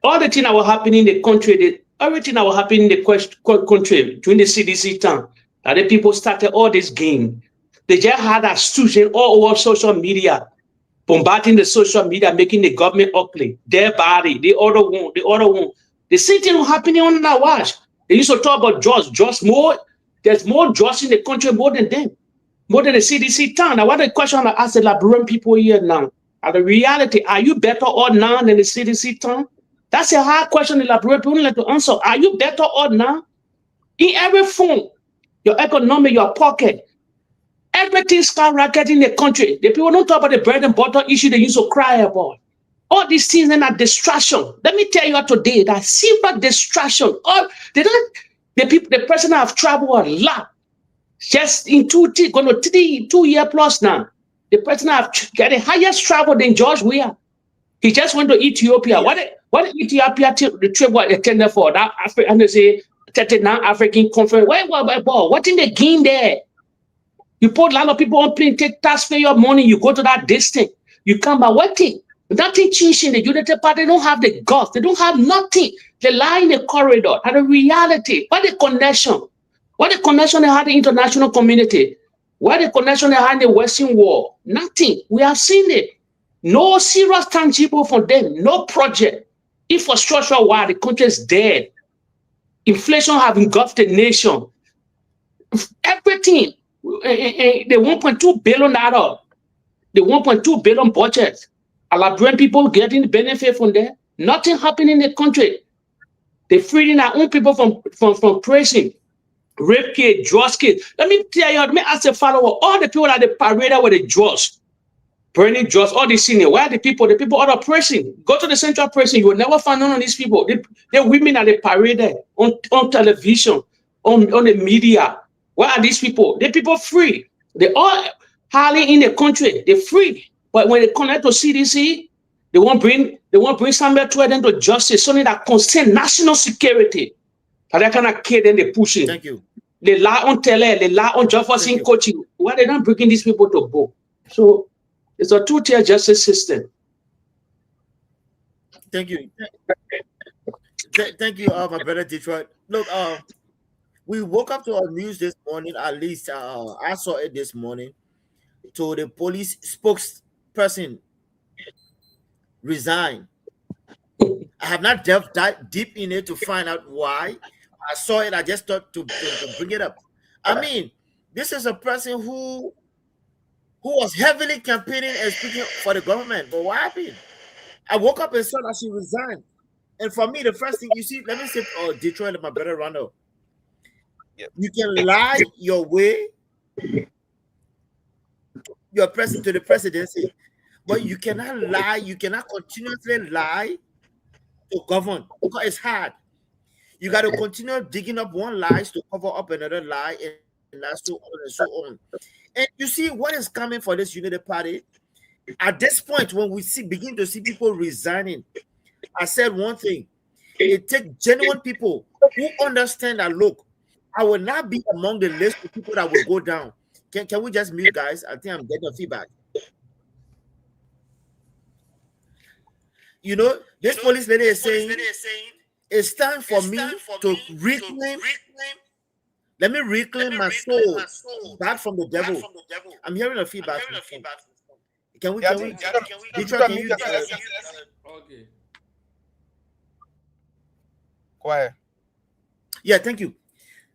H: All the things that were happening in the country, everything that was happening in the country during the CDC time, that the people started all this game. They just had a student all over social media, bombarding the social media, making the government ugly. Their body, the other one. The same thing was happening on our watch. They used to talk about drugs more. There's more drugs in the country more than them, more than the CDC town. Now, what the question I ask the Liberian people here now? Are the reality, are you better or now than the CDC town? That's a hard question the Liberian people like to answer. Are you better or now? In every form, your economy, your pocket, everything's skyrocketing in the country. The people don't talk about the bread and butter issue they used to cry about. All these things are not distraction. Let me tell you today that simple distraction. The person have traveled a lot. Just in 2 years plus now. The person have got the highest travel than George Weah. He just went to Ethiopia. What Ethiopia the trip was attended for? That African conference. What in the game there? You put a lot of people on plane, take taxpayer money, you go to that distance. You come by waiting. Nothing changed in the Unity Party. They don't have the guts. They don't have nothing. They lie in the corridor. And the reality, what the connection? What the connection they had in the international community? What the connection they had in the Western world? Nothing. We have seen it. No serious tangible from them. No project. Infrastructure, why the country is dead. Inflation have engulfed the nation. Everything. The 1.2 billion dollar, the 1.2 billion budget. Liberian people getting benefit from there. Nothing happening in the country. They're freeing our own people from prison. Rape kid, drugs kid. Let me tell you, let me ask the follower, all the people that they paraded with the drugs, burning drugs, all the senior, where are the people? The people out of prison. Go to the central prison, you will never find none of these people. The women that they paraded on television, on the media. Where are these people? The people free. They all highly in the country. They're free. But when they connect to CDC, they won't bring somebody to them to justice, something that concerns national security. But that kind of kid, then they push it.
G: Thank you.
H: They lie on tele, they lie on Jefferson coaching. Why they not bringing these people to book? So it's a two-tier justice system.
G: Thank you. Thank you, my brother Detroit. Look, we woke up to our news this morning. At least I saw it this morning. So the police spokesperson resigned. I have not delved deep in it to find out why. I saw it. I just thought to bring it up. I mean, this is a person who was heavily campaigning and speaking for the government. But what happened? I woke up and saw that she resigned. And for me, the first thing you see, let me say, Detroit and my brother Ronald. Yep. You can lie your way to the presidency, but you cannot lie. You cannot continuously lie to govern because it's hard. You got to continue digging up one lie to cover up another lie, and that's so on and so on. And you see what is coming for this Unity Party at this point when we begin to see people resigning. I said one thing: it takes genuine people who understand that. Look, I will not be among the list of people that will go down. Can we just mute, guys? I think I'm getting a feedback. You know, this police lady is saying it's time for me to reclaim. Let me reclaim my soul back from the devil. I'm hearing a feedback. Can we? Okay.
J: Quiet.
G: Yeah, thank you.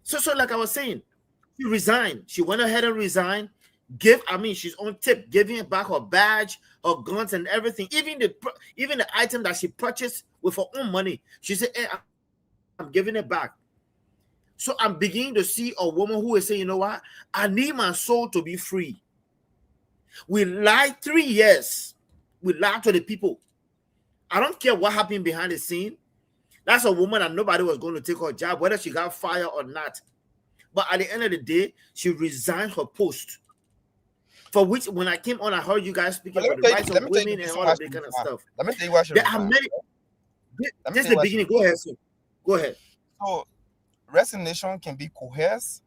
G: So like I was saying, she resigned. She went ahead and resigned. She's on tip, giving back her badge, her guns, and everything. Even the item that she purchased with her own money. She said, "Hey, I'm giving it back." So I'm beginning to see a woman who is saying, "You know what? I need my soul to be free." We lied 3 years. We lied to the people. I don't care what happened behind the scene. That's a woman that nobody was going to take her job, whether she got fired or not. But at the end of the day, she resigned her post. For which, when I came on, I heard you guys speaking about the rights of women and all of that kind of stuff.
J: Let me tell you what
G: there are many. This is the beginning. Go ahead, sir. Go ahead.
J: So, resignation can be coerced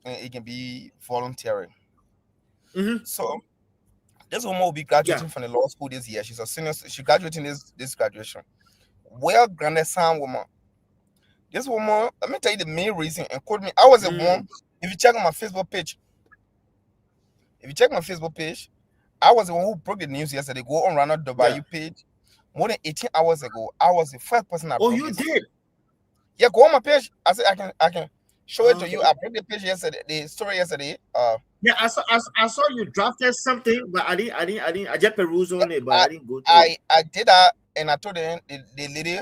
J: and it can be voluntary.
G: Mm-hmm.
J: So, this woman will be graduating from the law school this year. She's a senior. She's graduating this graduation. Well-grounded sound woman. This woman, let me tell you the main reason. And quote me, I was the one. If you check on my Facebook page, I was the one who broke the news yesterday. Go on Ronald W page. More than 18 hours ago, I was the first person that broke
G: you did?
J: Yeah, go on my page. I said I can show it to you. I broke the page yesterday, the story yesterday.
G: Yeah, I saw you drafted something, but I didn't. I just perused on it, but I didn't go to
J: it. I did that, and I told them the lady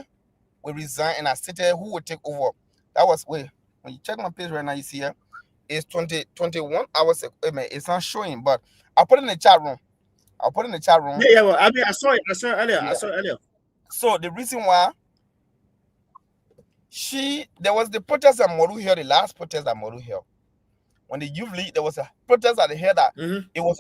J: will resign, and I stated who would take over. That was when you check my page right now, you see here, it's 21 hours ago. It's not showing, but I'll put it in the chat room.
G: Yeah, well, I mean, I saw it earlier. Yeah. I saw it earlier.
J: So the reason why there was the protest at Moru Hill, the last protest at Moru Hill. When the youth league, there was a protest at the hill that it was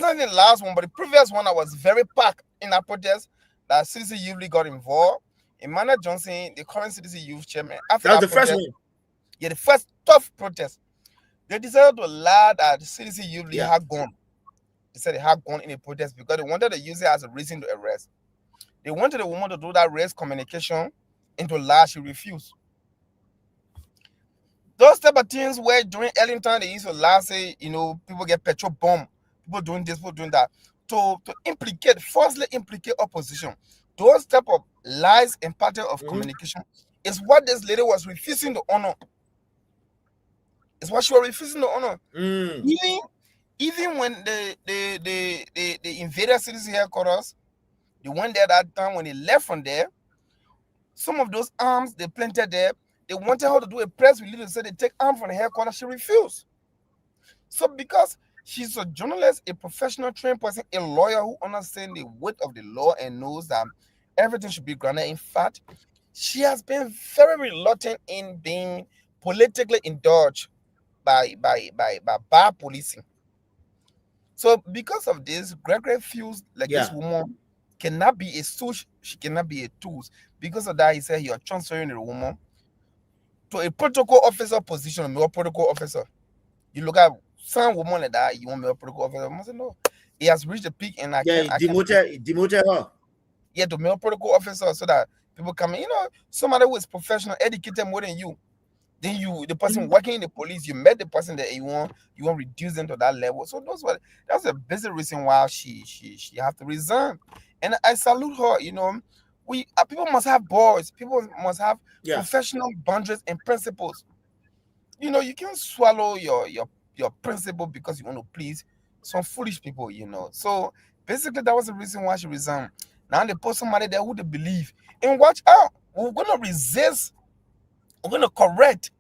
J: not the last one, but the previous one that was very packed in that protest that CDC Youth League got involved. Emmanuel Johnson, the current CDC Youth Chairman, after
G: that was the first one.
J: Yeah, the first tough protest. They decided to lie that the CDC Youth League had gone. They said they had gone in a protest because they wanted to use it as a reason to arrest. They wanted the woman to do that race communication into lie. She refused. Those type of things where during Ellington they used to lie, say, you know, people get petrol bomb, people doing this, people doing that, to implicate, falsely implicate opposition. Those type of lies and pattern of communication is what this lady was refusing to honor. It's what she was refusing to honor. Even when the invader cities headquarters, they went there that time. When they left from there, some of those arms they planted there, they wanted her to do a press release and say they take arms from the headquarters. She refused. So because she's a journalist, a professional trained person, a lawyer who understands the weight of the law and knows that everything should be grounded in fact, she has been very reluctant in being politically indulged by bad policing. So because of this, Gregory feels like this woman cannot be a stooge, she cannot be a tool. Because of that, he said you're transferring the woman to a protocol officer position, a male protocol officer. You look at some woman like that, you want male protocol officer. I said no. He has reached the peak and I can't
G: demoted her.
J: Yeah, the male protocol officer so that people come in, you know, somebody who is professional, educated more than you. Then you, the person working in the police, you met the person that you want reduce them to that level. So that's a basic reason why she have to resign. And I salute her. You know, people must have boys. People must have professional boundaries and principles. You know, you can't swallow your principle because you want to please some foolish people. You know, so basically that was the reason why she resigned. Now they put somebody there who they believe. And watch out, we're gonna resist. We're going to correct,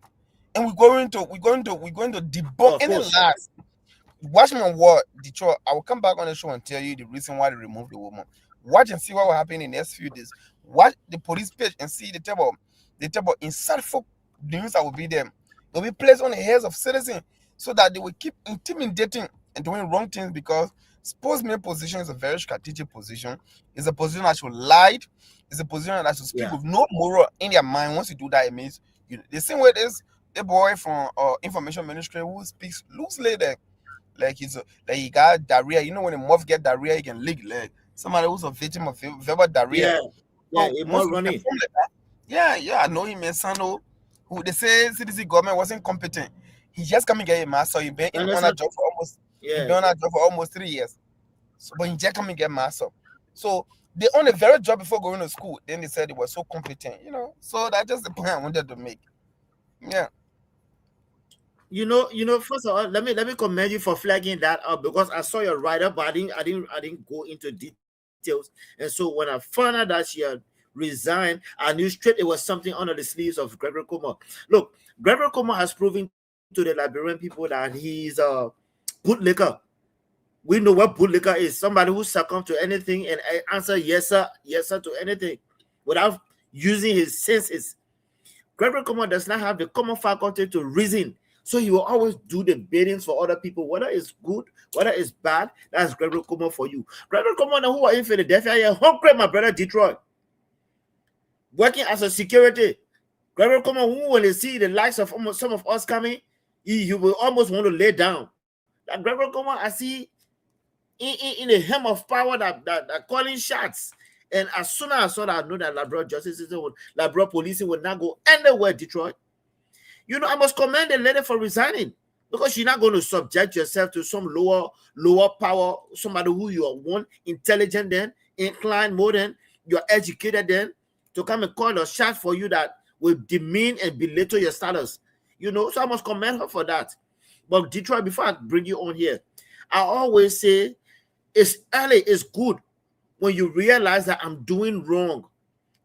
J: and we're going to debunk any lies. Watch me on what Detroit. I will come back on the show and tell you the reason why they removed the woman. Watch and see what will happen in the next few days. Watch the police page and see the type of insightful news that will be there. They'll be placed on the heads of citizens so that they will keep intimidating and doing wrong things, because spokesman position is a very strategic position. It's a position that should lie. It's a position that should speak with no moral in their mind. Once you do that, it means the same way there's a boy from information ministry who speaks loosely like he got diarrhea. You know, when a moth get diarrhea, he can lick leg. Somebody who's a victim of verbal diarrhea.
G: Running.
J: I know him, man. Sano, who they say CDC government wasn't competent. He just come and get a master. He been on that job for almost 3 years. So, but he just come and get master. So they own a very job before going to school. Then they said they were so competent, you know. So that's just the point I wanted to make. Yeah.
G: You know, first of all, let me commend you for flagging that up, because I saw your write-up, but I didn't go into details. And so when I found out that she had resigned, I knew straight it was something under the sleeves of Gregory Como. Look, Gregory Como has proven to the Liberian people that he's a bootlicker. We know what bootlicker is. Somebody who succumbs to anything and answer yes sir to anything without using his senses. Gregory Como does not have the common faculty to reason. So he will always do the biddings for other people, whether it's good, whether it's bad. That's Gregory Como for you. Gregory Como, who are in Philadelphia, here, hungry, my brother Detroit, working as a security. Gregory Como, who when they see the likes of some of us coming, he will almost want to lay down. That Gregory Como, I see in a hem of power that calling shots. And as soon as I saw that, I know that Labrador justice system, Labrador policing would not go anywhere, Detroit. You know, I must commend the lady for resigning, because you're not going to subject yourself to some lower power, somebody who you are one intelligent than, inclined more than, you're educated than, to come and call a shot for you that will demean and belittle your status. You know, so I must commend her for that. But Detroit, before I bring you on here, I always say it's early, it's good when you realize that I'm doing wrong.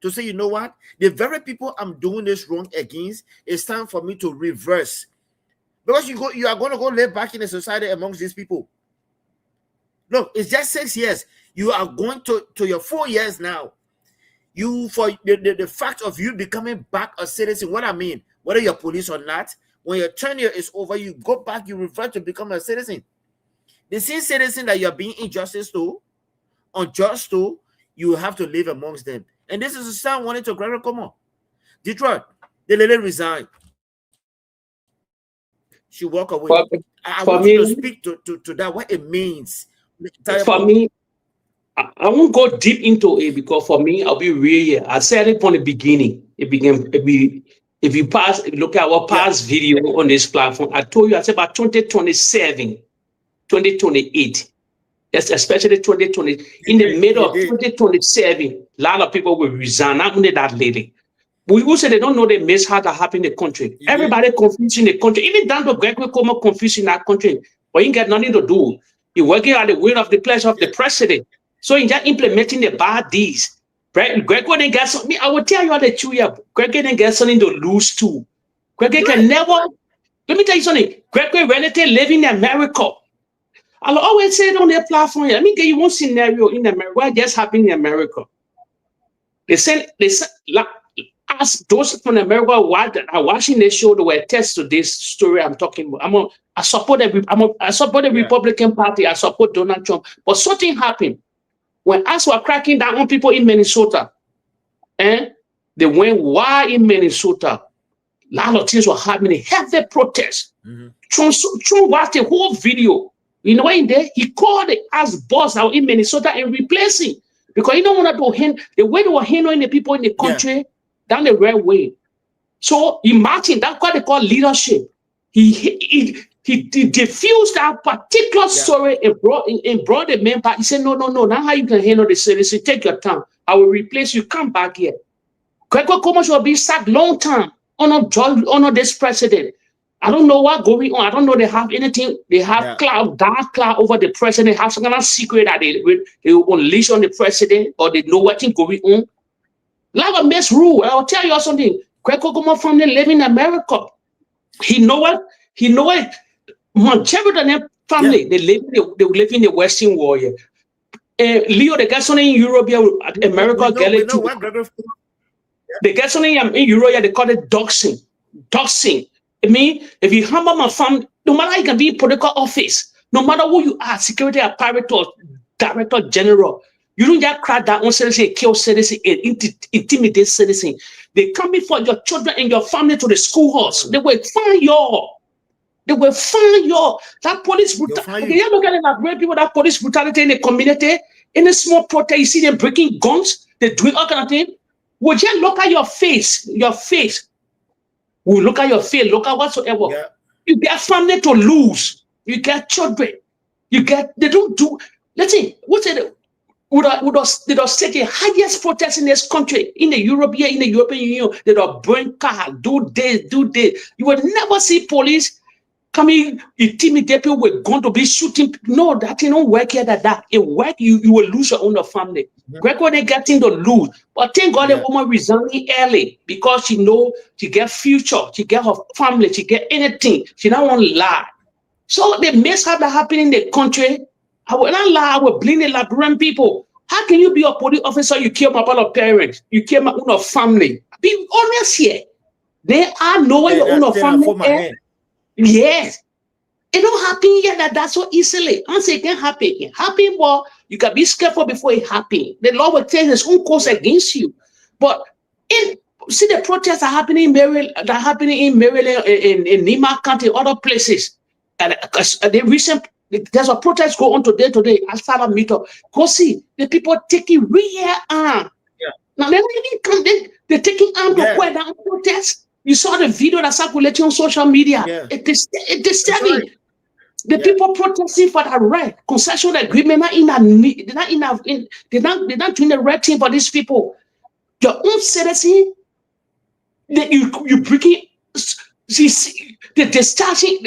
G: To say, you know what? The very people I'm doing this wrong against, it's time for me to reverse. Because you are going to go live back in the society amongst these people. Look, it's just 6 years. You are going to your 4 years now. You, for the fact of you becoming back a citizen, what I mean, whether you're police or not, when your tenure is over, you go back, you revert to become a citizen. The same citizen that you're being unjust to, you have to live amongst them. And this is a sound wanted to Gregory Como. Detroit, the lady resigned. She walk away. I want you to speak to that, what it means
H: For me, I won't go deep into it because for me, I'll be real here. I said it from the beginning. If you look at our past video on this platform, I told you I said about 2027, 2028. Yes, especially 2020. In the middle of 2027, a lot of people will resign. Not only that lady. We who say they don't know the mishap that happened in the country. Everybody confused in the country. Even down to Greg will come up confused in that country. But you got nothing to do. You're working at the will of the pleasure of the president. So in just implementing the bad deeds. Greg didn't get something. I will tell you all the truth. Greg didn't get something to lose to. Greg can never. Let me tell you something. Greg relative living in America. I'll always say it on their platform. Let me give you one scenario in America. What just happened in America? They said, ask those from America are watching this show, they were attest to this story I'm talking about. I support the Republican Party. I support Donald Trump. But something happened. When us were cracking down on people in Minnesota, and they went wild in Minnesota. A lot of things were happening. Heavy protests. Trump watched the whole video. You know what in there? He called the ass boss out in Minnesota and replaced him. Because he don't want to do the way they were handling the people in the country down the right way. So imagine that's what they call leadership. He diffused that particular story and brought the main part. He said, no, not how you can handle the citizen. Take your time. I will replace you. Come back here. Gregor Comas will be sacked long time. Honor this president. I don't know what's going on. I don't know they have anything. They have dark cloud over the president. They have some kind of secret that they will unleash on the president, or they know what's going on. Like a mess rule. I'll tell you something. Greg Kokomo family live in America. He know it. Manchester family, they live in the Western world. Leo, they got something in Europe, America, they got something in Europe, they call it doxing. Doxing. I mean, if you hammer my family, no matter you can be in political office, no matter who you are, security apparatus, director general, you don't just crack down on citizen, kill citizen, and intimidate citizen. They come before your children and your family to the schoolhouse. They will find y'all. That police brutality. You look at it like great people, that police brutality in the community, in a small protest, you see them breaking guns, they doing all kind of thing. Would you look at your face? We look at your face, look at whatsoever. Yeah. You get family to lose. You get children. They don't do. Let's see, what's it? Would us take the highest protest in this country, in the European Union, they don't burn cars, do this. You will never see police coming, intimidate people with gun to be shooting. No, that don't work here. That it work, you will lose your own family. Greg, when they getting to lose. But thank God the woman resigning early because she know she get future, she get her family, she get anything. She don't want to lie. So the mishap that happened in the country, I will not lie, I will blame the Liberian people. How can you be a police officer? You kill my brother parents, you kill my own family. Be honest here. They are knowing your own family. Yes. It don't happen yet that so easily. Once it can happen, but you can be careful before it happens. The law will take its own course against you. But see the protests are happening in Maryland, in Nima County, other places. And there's a protest go on today. I start a meetup. Go see the people taking real arm. Now they're taking arm to quite down protest. You saw the video that circulated on social media. It's disturbing. The people protesting for that right, concession agreement, they're not doing the right thing for these people. Your own citizen, you breaking, they're discharging,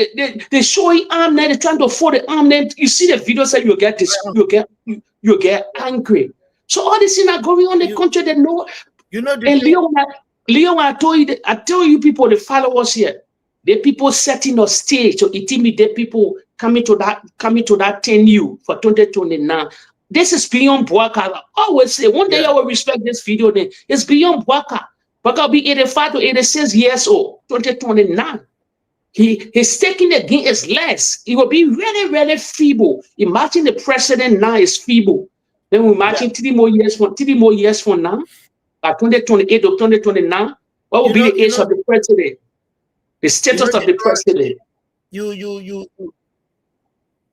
H: they're showing arm, they're trying to fold the arm, then you see the video say you get angry. So all these things are going on in the country. They know. And Leo, I tell you people, the followers here, the people setting the stage to intimidate people coming to that 10U for 2029. This is beyond Bwaka. I always say one day I will respect this video. Then it's beyond Bwaka. Bwaka will be 85 to 86 years old, 2029. His taking the game is less. He will be really, really feeble. Imagine the president now is feeble. Then we imagine 3 more years from now, by 2028 or 2029. What will be the age of the president? The status of the president.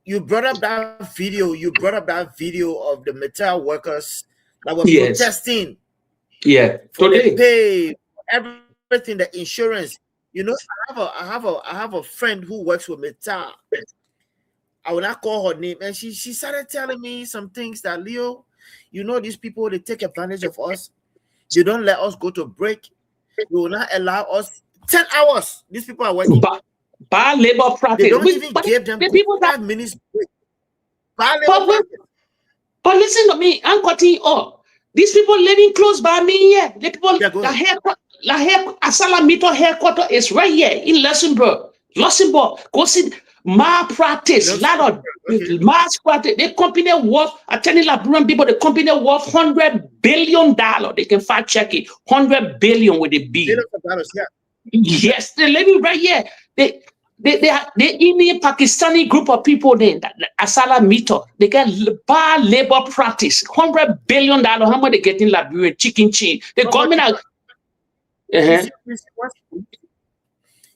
G: you brought up that video. You brought up that video of the metal workers that were
H: Yes.
G: protesting.
H: Yeah.
G: For
H: Today.
G: the pay, everything, the insurance. You know, I have a friend who works with metal. I will not call her name, and she started telling me some things that, Leo, you know, these people, they take advantage of us. They don't let us go to break. They will not allow us 10 hours. These people are working.
H: Bad labor practice.
G: They don't even give them
H: people
G: 5 minutes break. Bad labor practice.
H: But listen to me, I'm cutting up. These people living close by me here. The people, the Asala Mito headquarters is right here in Luxembourg. Go see malpractice, lot of mass practice. The company worth, I tell you, Liberian people, the company worth $100 billion. They can fact check it. 100 billion with a B. Yes, they're living right here. They Indian Pakistani group of people then Asala Mito, they get bad labor practice. $100 billion. How much they get in Liberia? Chicken chin. The government are,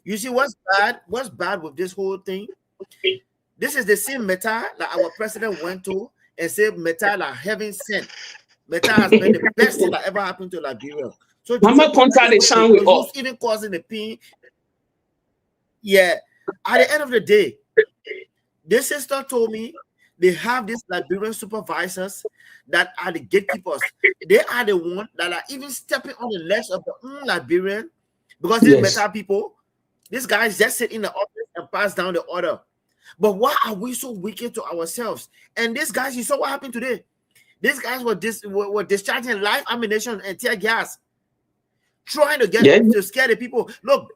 G: You see what's bad? What's bad with this whole thing? This is the same Meta that our president went to and said Meta like heaven sent. Meta has been the best thing that ever happened to Liberia. So who's even causing the pain? Yeah. At the end of the day, this sister told me they have these Liberian supervisors that are the gatekeepers. They are the ones that are even stepping on the legs of the Liberian, because these Meta people, these guys just sit in the office and pass down the order. But why are we so wicked to ourselves? And these guys, you saw what happened today. These guys were discharging live ammunition and tear gas, trying to get to scare the people. Look,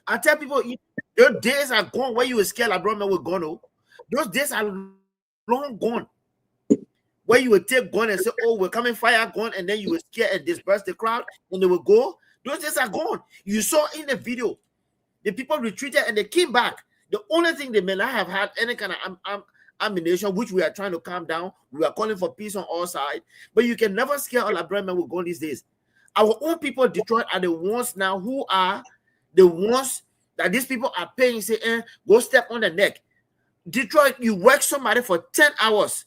G: I tell people, those days are gone where you were scared like brother with gun. Those days are long gone. Where you would take gun and say, oh, we're coming fire gun, and then you would scare and disperse the crowd, and they would go. Those days are gone. You saw in the video, the people retreated and they came back. The only thing they may not have had any kind of ammunition, which we are trying to calm down. We are calling for peace on all sides. But you can never scare all our men with gun these days. Our own people in Detroit are the ones now who are the ones that these people are paying, say, go step on the neck. Detroit, you work somebody for 10 hours,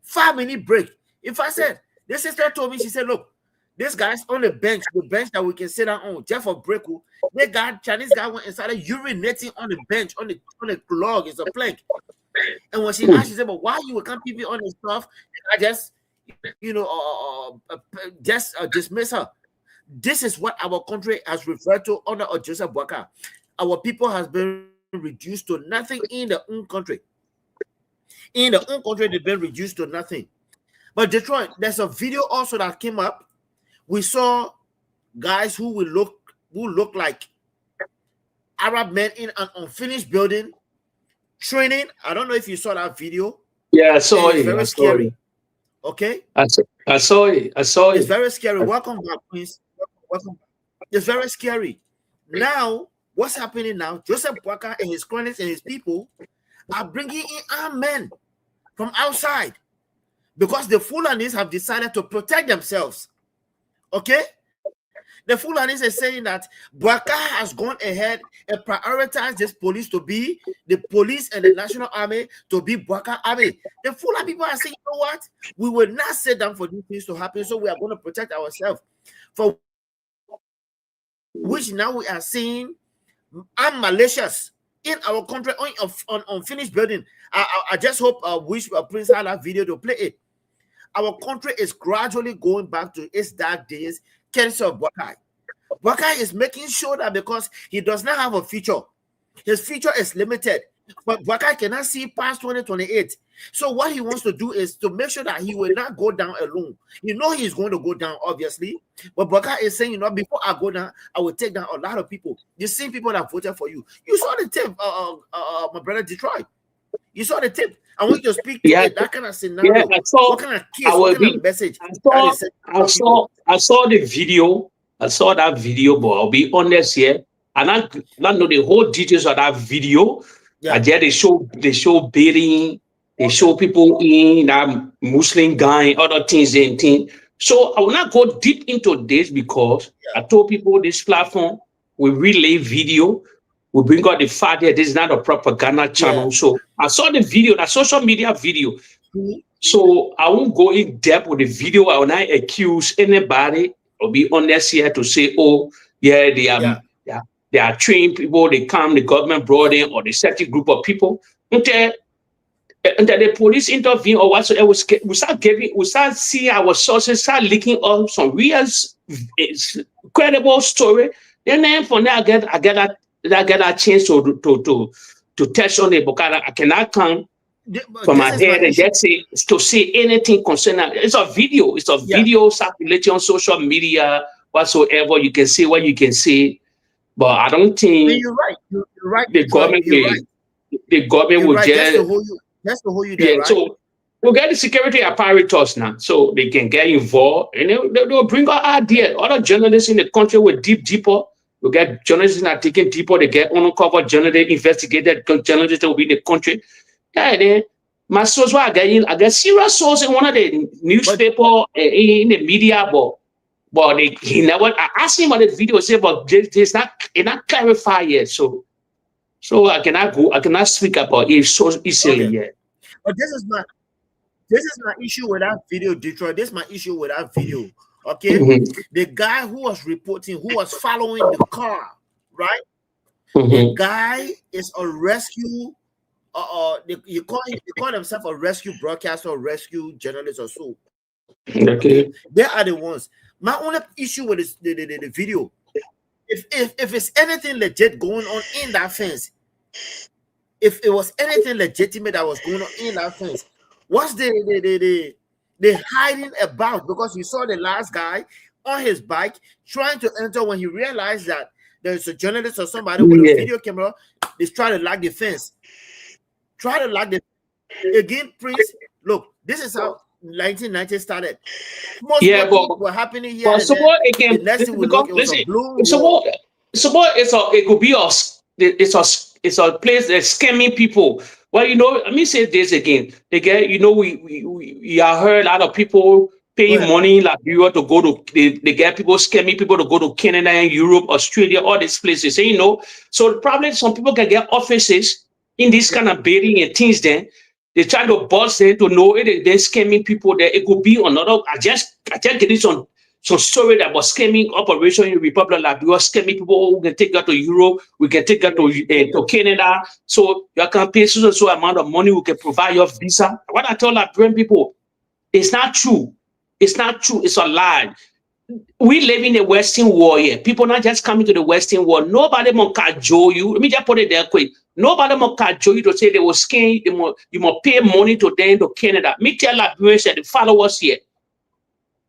G: 5-minute break. If I said, this sister told me, she said, look, this guy's on the bench that we can sit down on, just for break. They got Chinese guy went inside urinating on the bench, on the log, it's a plank. And when she asked, she said, but why you can't people on this stuff? I just, dismiss her. This is what our country has referred to under Joseph Boakai. Our people has been reduced to nothing in their own country. In their own country, they've been reduced to nothing. But Detroit, there's a video also that came up. We saw guys who look like Arab men in an unfinished building training. I don't know if you saw that video.
H: Yeah, I saw it.
G: It's very scary. Okay?
H: I saw it.
G: It's very scary. Welcome back, please. Welcome back. It's very scary. Now, what's happening now? Joseph Boakai and his cronies and his people are bringing in armed men from outside because the Fulanis have decided to protect themselves. Okay? The Fulanis are saying that Boakai has gone ahead and prioritized this police to be the police and the National Army to be Boakai Army. The Fulani people are saying, you know what? We will not sit down for these things to happen, so we are going to protect ourselves. For which now we are seeing armed militias in our country on unfinished building. I just hope wish Prince had that video to play it. Our country is gradually going back to its dark days, courtesy of Boakai. Boakai is making sure that because he does not have a future, his future is limited. But Boakai cannot see past 2028. So what he wants to do is to make sure that he will not go down alone. You know he's going to go down, obviously. But Boakai is saying, before I go down, I will take down a lot of people. The same people that voted for you. You saw the tip, my brother Detroit. You saw the tip. I want you to speak to it, that kind of scenario. Yeah, what kind of case, what kind of message?
H: I saw the video. I saw that video, but I'll be honest here. And I don't know the whole details of that video. Yeah. And there they show beating, they show people in that Muslim guy, other things and things. So I will not go deep into this because I told people this platform will relay video. we bring out the fact that this is not a propaganda channel. So I saw the video, the social media video. So I won't go in depth with the video. I will not accuse anybody or be honest here to say, oh, yeah, they are trained people, they come, the government brought in, or the certain group of people. Until the police intervene or whatsoever, we start seeing our sources, start leaking up some real credible story. Then from there, I get a chance to touch on it, because I cannot come from my head and just say anything concerning. It's a video. It's a video circulating on social media whatsoever. You can say what you can say, but I don't think
G: you're right. You're right.
H: The government will just to hold you there, right? So we'll get the security apparatus now, so they can get involved, and they'll bring out ideas. Other journalists in the country will deeper. We'll get journalists that are taking deeper. They get uncover journalists, investigated journalists that will be in the country. Yeah, then my source, I get serious source in one of the newspaper in the media, but he never. I asked him on the video, say, but it's not clarified yet. So I cannot speak about it so easily yet.
G: But this is my issue with that video, Detroit. This is my issue with that video. Okay, the guy who was reporting, who was following the car, right? The guy is a rescue. They call themselves a rescue broadcaster or rescue journalist or so. Okay, they are the ones. My only issue with the video, if it's anything legit going on in that fence, if it was anything legitimate that was going on in that fence, what's the hiding about? Because you saw the last guy on his bike trying to enter when he realized that there's a journalist or somebody with a video camera. They try to lock the fence. Again, Prince. Look, this is how 1990 started. Most things were happening here.
H: Support again. It could be it's a place that's scamming people. Well, let me say this again. We have heard a lot of people paying money like Liberia to go to. They get people scamming people to go to Canada and Europe, Australia, all these places. So probably some people can get offices in this kind of building and things. Then they try to bust them to know they're scamming people. There it could be another. I just getting some story that was scamming operation in the Republic of Liberia, scamming people. We can take that to Europe. We can take that to Canada. So you can pay so amount of money. We can provide your visa. What I tell Liberian people, it's not true. It's not true. It's a lie. We live in a Western world here. People not just coming to the Western world. Nobody will cajole you. Let me just put it there quick. Nobody will cajole you to say they will scam. You must pay money to them to Canada. Me tell Liberians that the followers here.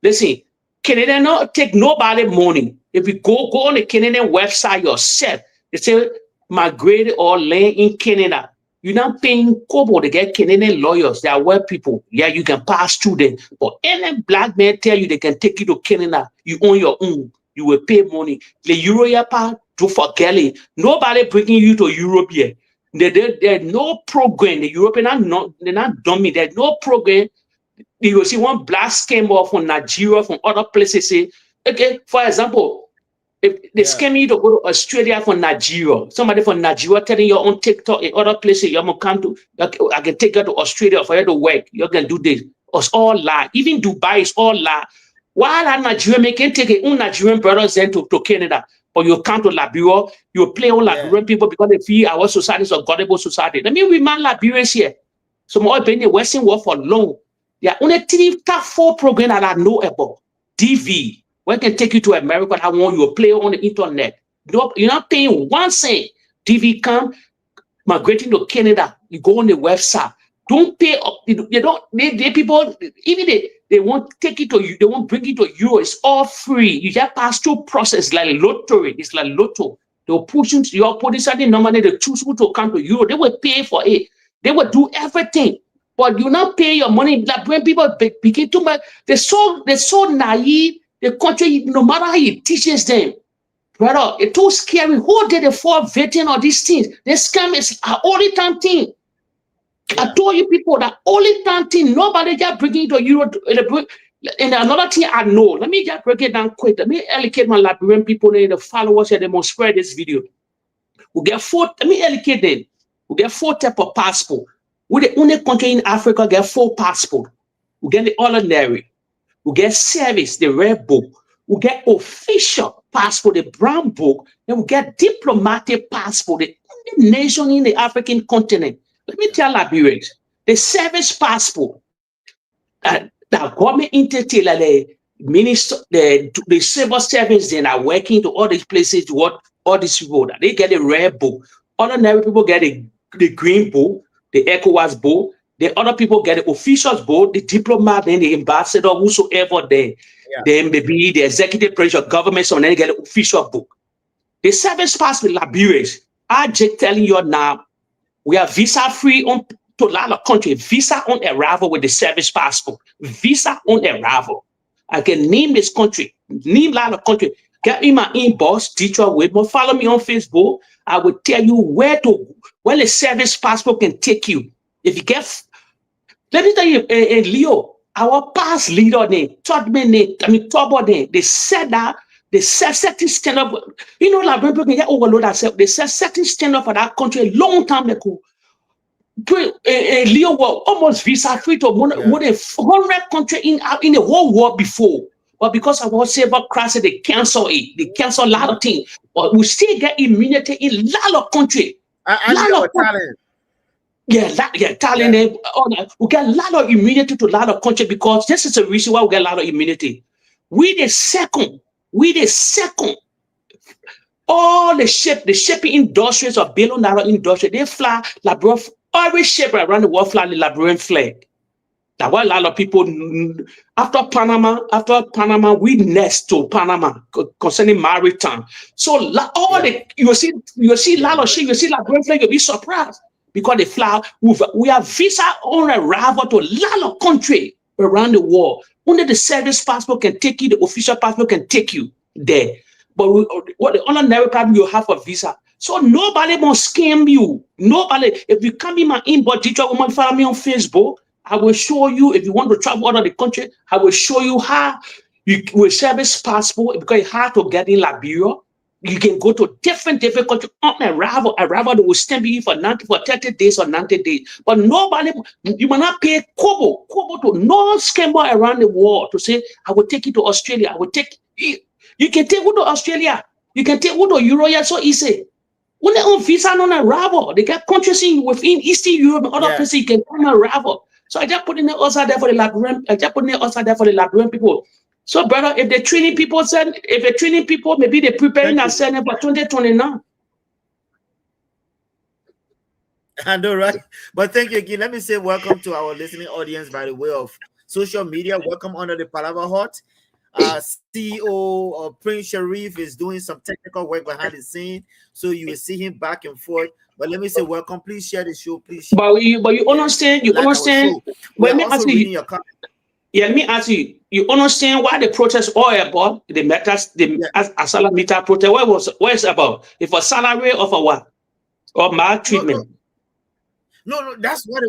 H: Listen, Canada not take nobody money. If you go on the Canadian website yourself, they say migrate or land in Canada. You're not paying kobo to get Canadian lawyers. They are well people. Yeah, you can pass through them. But any black man tell you they can take you to Canada, you own your own. You will pay money. The Europe do forget it. Nobody bringing you to Europe yet. There's no program. The Europeans they're not dummy. There's no program. You will see one black scammer from Nigeria, from other places. Say, okay, for example, if they scam you to go to Australia from Nigeria, somebody from Nigeria telling you on TikTok in other places, you can come to, I can take you to Australia for you to work. You can do this. It's all lie. Even Dubai is all lie. While a Nigerian can take a Nigerian brothers then to Canada, but you come to Liberia, you play on Liberian people because they feel our society is a gullible society. Let me remind Liberians here. So more been in the Western world for long. There are only 4 programs that I know about. DV, where can take you to America. I want you to play on the internet. You're not paying 1 cent. DV come, migrating to Canada. You go on the website. Don't pay up. They people, even they won't take it to you. They won't bring it to you. It's all free. You just pass through process like lottery. It's like lotto. They'll push you to your police and normally they choose who to come to you. They will pay for it. They will do everything. But you not pay your money. Like when people begin too much, they're so naive. The country, no matter how it teaches them, brother, it's too scary. Who did the fall vetting of these things? The scam is an only time thing. I told you people that only time thing. Nobody just bringing it to Europe. And another thing I know. Let me just break it down quick. Let me educate my Liberian people and the followers and they must spread this video. We get four, let me educate them. We get 4 type of passport. We're the only country in Africa get 4 passport. We get the ordinary. We get service, the red book. We get official passport, the brown book. Then we get diplomatic passport, the only nation in the African continent. Let me tell Liberians, the service passport, the government entity, like the minister, the civil service, they are working to all these places to what all these people, they get the red book. Ordinary people get the green book, the ECOWAS book. The other people get the officials book, the diplomat, and the ambassador, whosoever they maybe the executive branch of government, so then they get the official book. The service passport Liberians, I just telling you now, we are visa free on to a lot of countries. Visa on arrival with the service passport. Visa on arrival. I can name this country, name a lot of countries. Get in my inbox, Detroit Whitmore, follow me on Facebook. I will tell you where the service passport can take you. If you get, let me tell you, Leo, our past leader name, Tobo name, they said that they set certain standard. You know, like people can get overload themselves. They set certain standard for that country a long time ago. Leo was almost visa free to more than 100 countries in the whole world before. But because of our saber crisis, they cancel it. They cancel a lot of things. But we still get immunity in a lot of countries. Talent. We get a lot of immunity to a lot of countries because this is the reason why we get a lot of immunity. We the second. All the shipping industries or billion-dollar industry, they fly Liberian. Every ship around the world fly the Liberian flag. That's why a lot of people after Panama, we next to Panama concerning maritime. So you see a lot of shit. You see Liberian flag, you'll be surprised because they fly. We have visa on arrival to a lot of countries around the world. Only the service passport can take you. The official passport can take you there. But what the ordinary problem you have a visa. So nobody must scam you. Nobody. If you come in my inbox, Detroit Woman, follow me on Facebook. I will show you. If you want to travel out of the country, I will show you how you will service passport because it's hard to get in Liberia. You can go to different countries on arrival. Arrival they will stamp you for 30 days or 90 days. But nobody, you will not pay kobo to no scammer around the world to say, I will take you to Australia. I will take you. You can take you to Australia. You can take you to Europe. So easy. When they on visa on arrival, they get countries within Eastern Europe and other places you can come on arrival. So I just put in the outside there for the Liberian. People. So brother, if they're training people, maybe they're preparing and sending for 2029.
G: I know, right? But thank you again. Let me say welcome to our listening audience by the way of social media. Welcome under the Palava Hut. CEO Prince Sharif is doing some technical work behind the scene, so you will see him back and forth. But let me say welcome. Please share the show. Please.
H: But you understand. You understand. But let me ask you. Let me ask you. You understand why the protest all about the matters? Asala meter protest. What is about? If a salary or for what? Or maltreatment?
G: No. That's what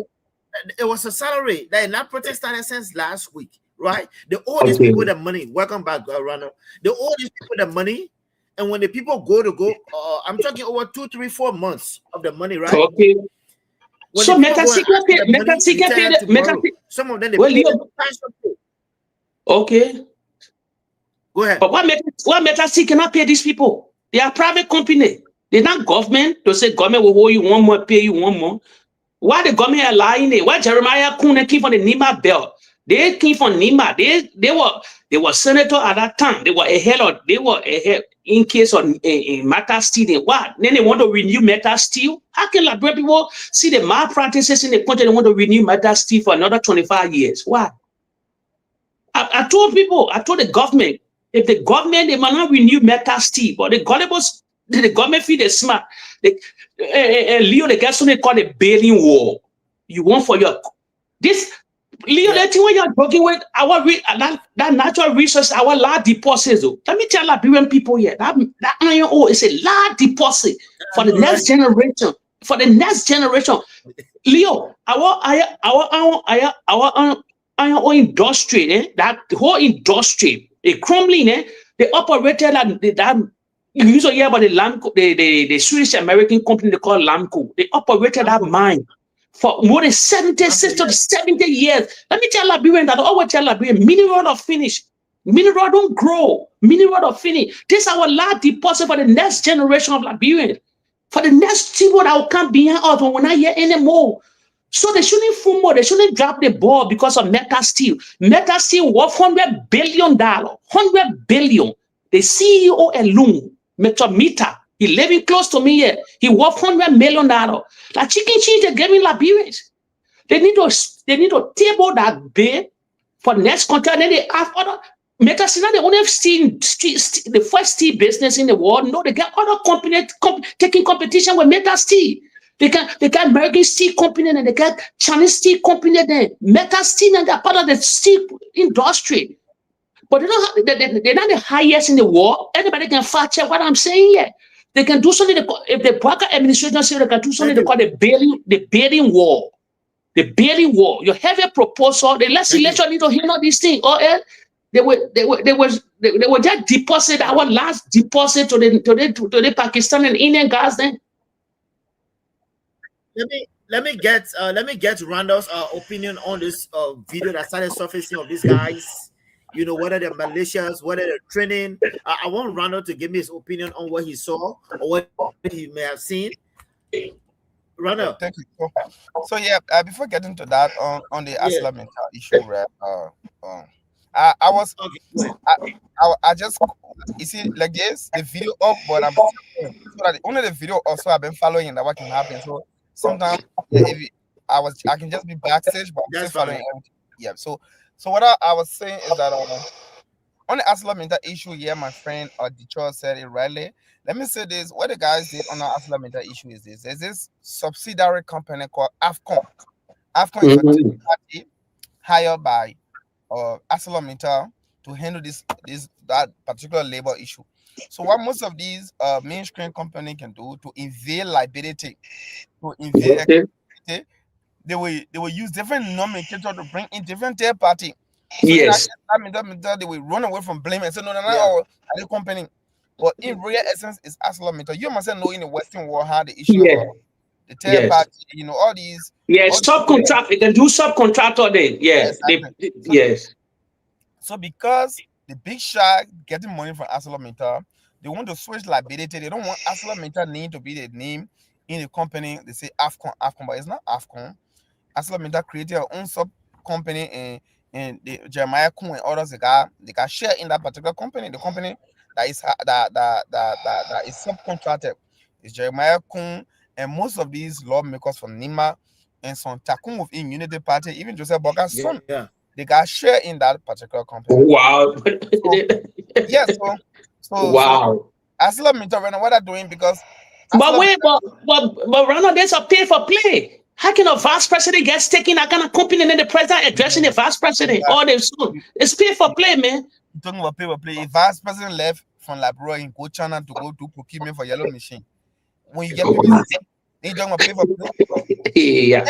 G: it was. A salary. That protest started since last week. Right, they owe these people the money. Welcome back, Ronald. They owe these people the money, and when the people go, I'm talking over 2, 3, 4 months of the money, right?
H: Okay.
G: When
H: so
G: some of them they pay
H: okay.
G: Go ahead.
H: But what Metasi cannot pay these people? They are private company. They're not government. To say government will owe you one more, pay you one more. Why the government are lying there? Why Jeremiah Kuhn came from the Nima belt? They came from Nima. They were senator at that time. They were ahead in case of Meta Steel. What? Then they want to renew Meta Steel. How can Liberian people see the malpractices in the country? They want to renew Meta Steel for another 25 years. Why? I told the government, if the government they might not renew Meta Steel, but the government feel they smart. Leo, they get something called a bailing war. You want for your this. Leo, that thing when you're working with our that natural resource, our large deposits. Let me tell Liberian people here that iron ore is a large deposit for the next generation. For the next generation, Leo, our iron ore industry, that whole industry, the crumbling, they operated that You used to hear about the Lamco, the Swedish American company they call Lamco. They operated that mine for more than 60 to 70 years. Let me tell Liberians that I always tell Liberians, mineral of finish. Mineral don't grow. Mineral of finish. This is our last deposit for the next generation of Liberians. For the next people that will come behind us when we're not here anymore. So they shouldn't fool more. They shouldn't drop the ball because of Metal Steel. Metal Steel worth $100 billion. $100 billion. The CEO alone, Mr. Mita, he living close to me here. He worth $100 million. Like chicken cheese, they're giving Liberians. They need to table that bid for next contract. Then they have other Metal Steel. Now they only have the first steel business in the world. No, they got other companies taking competition with Metal Steel. They got American steel company and they got Chinese steel company there. Metal Steel and they're part of the steel industry. But they're not the highest in the world. Anybody can fact check what I'm saying here. They can do something. If the Barker administration say they can do something, they call the bidding war. The bidding war. You have a proposal. The legislature need to hear all these things. Or else they will just deposit our last deposit to the Pakistan and Indian guys then.
G: Let me get Randall's opinion on this video that started surfacing of these guys. You know, whether they're malicious, whether they're training. I want Randall to give me his opinion on what he saw or what he may have seen. Randall.
J: Thank you. So yeah, before getting to that on the Aslam issue, right? I just, you see, like this, the video up, but I'm so that only the video also I've been following that what can happen. So sometimes I can just be backstage, but I'm still following everything. Yeah. So what I was saying is that on the Aslam issue, yeah, my friend Detroit said it rightly. Let me say this: what the guys did on the Aslam issue is this: there's this subsidiary company called AFCON. AFCON is a third party hired by Aslam to handle that particular labor issue. So what most of these mainstream companies can do to evade liability, they will use different nomenclature to bring in different third party. So yes, they will run away from blame and say no, the company. But in real essence, it's Aslam. You must know in the Western world how the issue of the third party, you know, all these.
H: Yes, subcontract. They can do subcontractor then. Yes, yes.
J: So because the big shark getting money from Aslam, they want to switch liability. They don't want Aslam name to be the name in the company. They say AFCON, but it's not AFCON. Aslam created their own sub company and the Jeremiah Kun and others they got share in that particular company. The company that is subcontracted is Jeremiah Kun and most of these lawmakers from Nima and some Takun within Unity Party, even Joseph Boga's son. They got share in that particular company.
H: Wow.
J: So
H: wow.
J: Aslam what they're doing because
H: but Ronald, there's a pay for play. How can a vice president get taken that kind of company and then the president addressing the vice president? It's pay for play, man.
J: You're talking about pay for play. If vice president left from Liberia in go China to go do procurement for yellow machine, when you get people, they talking about pay for play.
H: Yeah.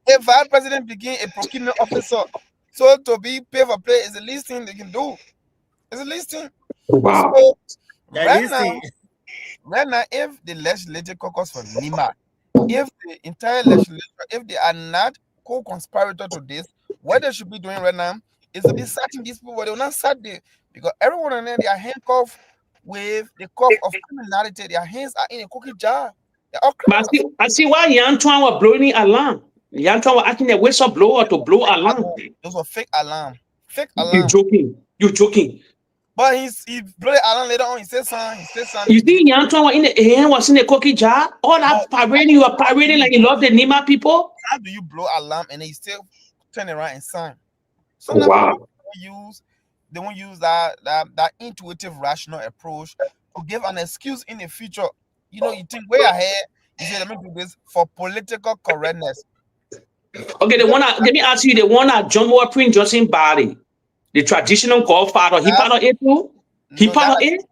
J: If vice president became a procurement officer, so to be pay for play is the least thing they can do. It's the least thing.
H: Wow.
J: So, right now, if the legislative caucus for Nima, if the entire legislature, if they are not co-conspirator to this, what they should be doing right now is to be searching these people, but they will not search them because everyone in there, they are handcuffed with the cuff of criminality. Their hands are in a cookie jar. They're all criminals.
H: I see why Yantuan was blowing alarm. Yantuan was acting a whistleblower to blow alarm.
J: Those were fake alarm. Fake alarm.
H: You're joking.
J: But he blew the alarm later on. He said something.
H: You see, Yantuan was in the cookie jar. All that parading, you are parading like you love the Nima people.
J: How do you blow alarm and then you still turn around and sign? So they won't use that intuitive, rational approach to give an excuse in the future. You know, you think way ahead. You say, let me do this for political correctness.
H: Okay, let me ask you, the one that John Moore Prince Johnson body. The traditional godfather, he part of it too? He part of it?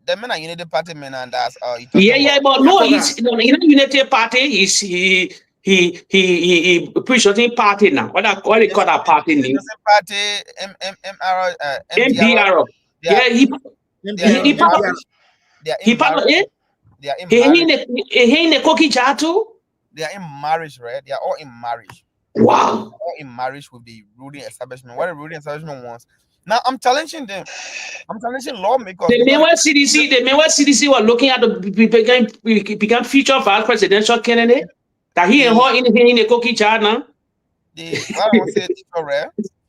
J: The men are Unity Party men and that's
H: but no, he's not Unity Party, he preaching party now. What they call that party name?
J: Party MDR.
H: Yeah, he part of
J: They are
H: He
J: in
H: part of
J: marriage.
H: it.
J: They are in
H: He
J: marriage.
H: in the cookie jar too.
J: They are in marriage, right? They are all in marriage.
H: Wow.
J: All in marriage with the ruling establishment. What the ruling establishment wants. Now I'm challenging them. I'm challenging lawmakers.
H: The
J: because
H: Mainwell CDC was looking at the become future vice presidential candidate. That he and her in the cookie jar now.
J: What I want to say, right?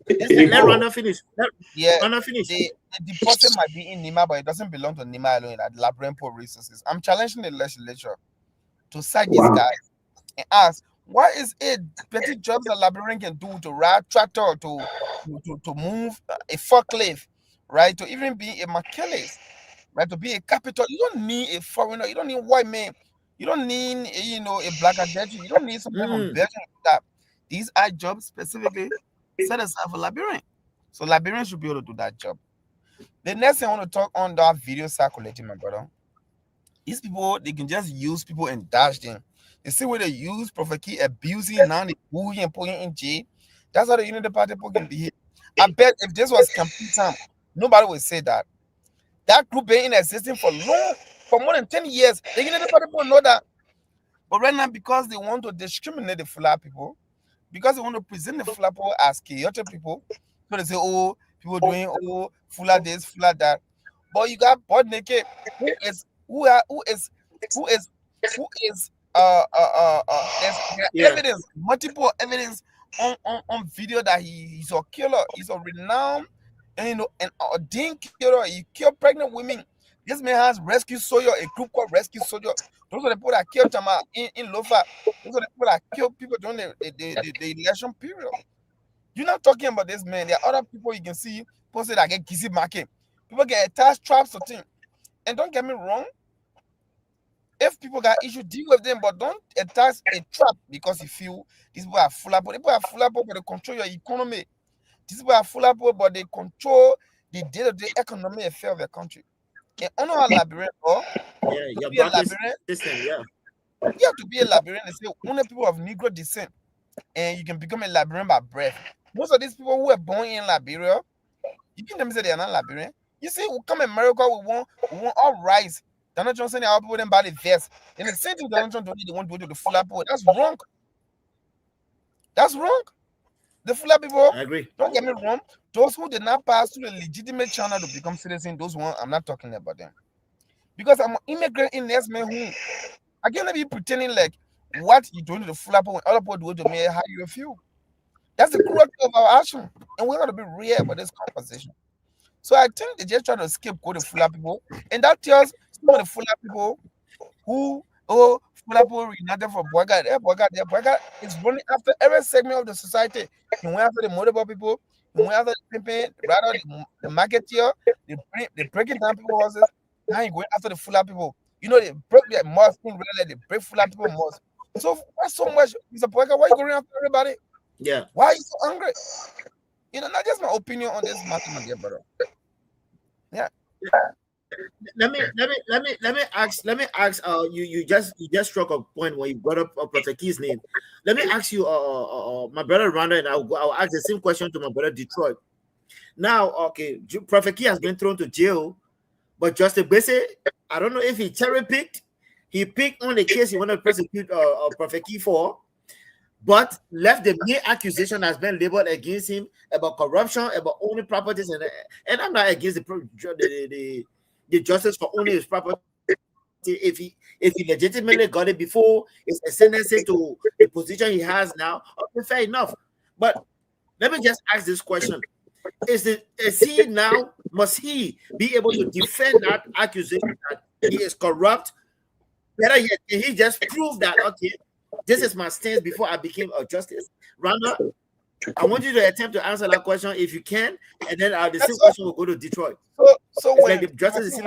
G: Let Rhonda finish. Rhonda finish.
J: The deposit might be in Nima, but it doesn't belong to Nima alone. At Labyrinth Resources. I'm challenging the legislature to cite these guys and ask, what is it petty jobs that Labyrinth can do to ride tractor, to move a forklift, right? To even be a mechanic, right? To be a carpenter. You don't need a foreigner. You don't need white man. You don't need a black adventure. You don't need someone from Belgium. That these are jobs specifically set aside for Labyrinth. So Labyrinth should be able to do that job. The next thing I want to talk on that video circulating, my brother. These people, they can just use people and dash them. You see where they use Prophet Key abusing, now they bullying and putting in jail. That's how the Unity Party people can behave. I bet if this was campaign time, nobody would say that. That group been in existence for more than 10 years. The Unity Party people know that. But right now, because they want to discriminate the Fula people, because they want to present the Fula people as chaotic people, so they say, oh, people doing Fula this, Fula that. But you got butt naked who is there's evidence, multiple evidence on video that he's a killer, he's a renowned and ordained killer. He killed pregnant women. This man has rescue soldier, a group called Rescue Soldier. Those are the people that killed Tama in Lofa. Those are the people that killed people during the election period. You're not talking about this man. There are other people you can see posted that get kissy market. People get attached traps or things. And don't get me wrong, if people got issues, deal with them, but don't attach a trap because you feel these people are full up. People are full up, but they control your economy. These people are full up, but they control the day-to-day economy affair of the country. And on our labyrinth,
G: your labyrinth system,
J: you have to be a labyrinth and say only people of Negro descent, and you can become a labyrinth by breath. Most of these people who were born in Liberia, you can them say they are not labyrinth. You see, we come in America, we want all rights. Donald Trump saying our people didn't buy the vest. And the same thing Donald Trump don't need, they want to do the full people. That's wrong. That's wrong. The full people,
G: I agree.
J: Don't get me wrong. Those who did not pass through the legitimate channel to become citizens, those ones, I'm not talking about them. Because I'm an immigrant in this man who I can't be pretending like what you doing to the full people when other people do it to me, how you feel. That's the cruelty of our action. And we're gonna be real about this conversation. So I think they just try to scapegoat the Fula people, and that tells some of the Fula people who Fula people united for Boyga. Boyga is running after every segment of the society. He went after the motorboat people, he went after the pimping, rather the marketeer, they breaking down people's houses. Now he going after the Fula people. You know, they broke their mosque, they break Fula people mosque. So why so much, Mr. Boyga? Why you going after everybody?
G: Yeah.
J: Why are you so angry? Not just my opinion on this matter, my dear brother. Yeah.
G: Let me ask. You just struck a point when you brought up Prophet Key's name. Let me ask you, my brother Rhonda, and I'll ask the same question to my brother Detroit. Now, okay, Prophet Key has been thrown to jail, but Justice Bese, I don't know if he cherry picked. He picked on the case he wanted to prosecute Prophet Key for, but left the main accusation has been labeled against him about corruption, about owning properties, and I'm not against the justice for owning his property. If he legitimately got it before his ascendancy to the position he has now, okay, fair enough. But let me just ask this question: must he be able to defend that accusation that he is corrupt? Better yet, can he just prove that, okay, this is my stance before I became a justice? Rhonda, I want you to attempt to answer that question if you can, and then the same question will go to Detroit.
J: So when
G: the justice is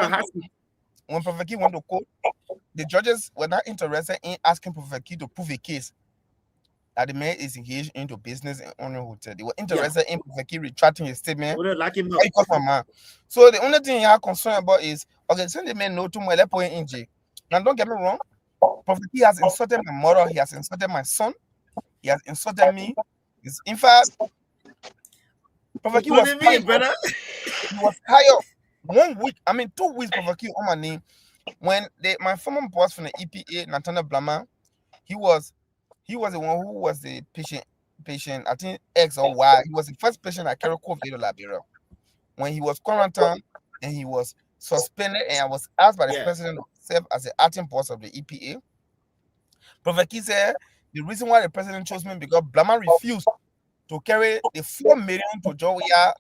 J: when Prophet Key went to court, the judges were not interested in asking Prophet Key to prove a case that the man is engaged into business and owning a hotel. They were interested in Prophet Key retracting his statement. So the only thing you are concerned about is, okay, since the man know too much, let's put him in jail. Now, don't get me wrong. Prophet Key has insulted my mother. He has insulted my son. He has insulted me. In fact, Prophet Key was fired. He was hired 1 week. 2 weeks. Prophet Key on my name. when my former boss from the EPA, Nathaniel Blama, he was the one who was the patient, I think X or Y. He was the first patient at carried COVID in Liberia. When he was quarantined and he was suspended, and I was asked by the president to serve as the acting boss of the EPA. Prophet Key said the reason why the president chose me because Blama refused to carry the 4 million to Georgia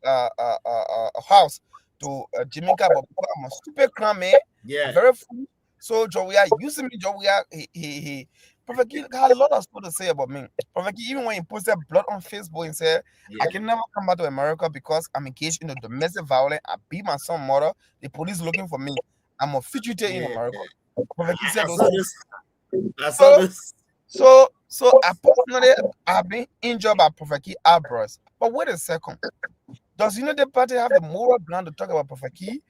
J: house to Jamaica, but because I'm a stupid crime man, very fool. So Georgia using me, Georgia, he Prophet Key had a lot of stuff to say about me. Prophet Key, even when he posted blood on Facebook and said, I can never come back to America because I'm engaged in a domestic violence. I beat my son's mother. The police looking for me. I'm a fugitive in America. Prophet Key said those things.
G: I saw this.
J: So I personally have been injured by Prophet Key outbursts. But wait a second. Does Unity Party have the moral ground to talk about Prophet Key?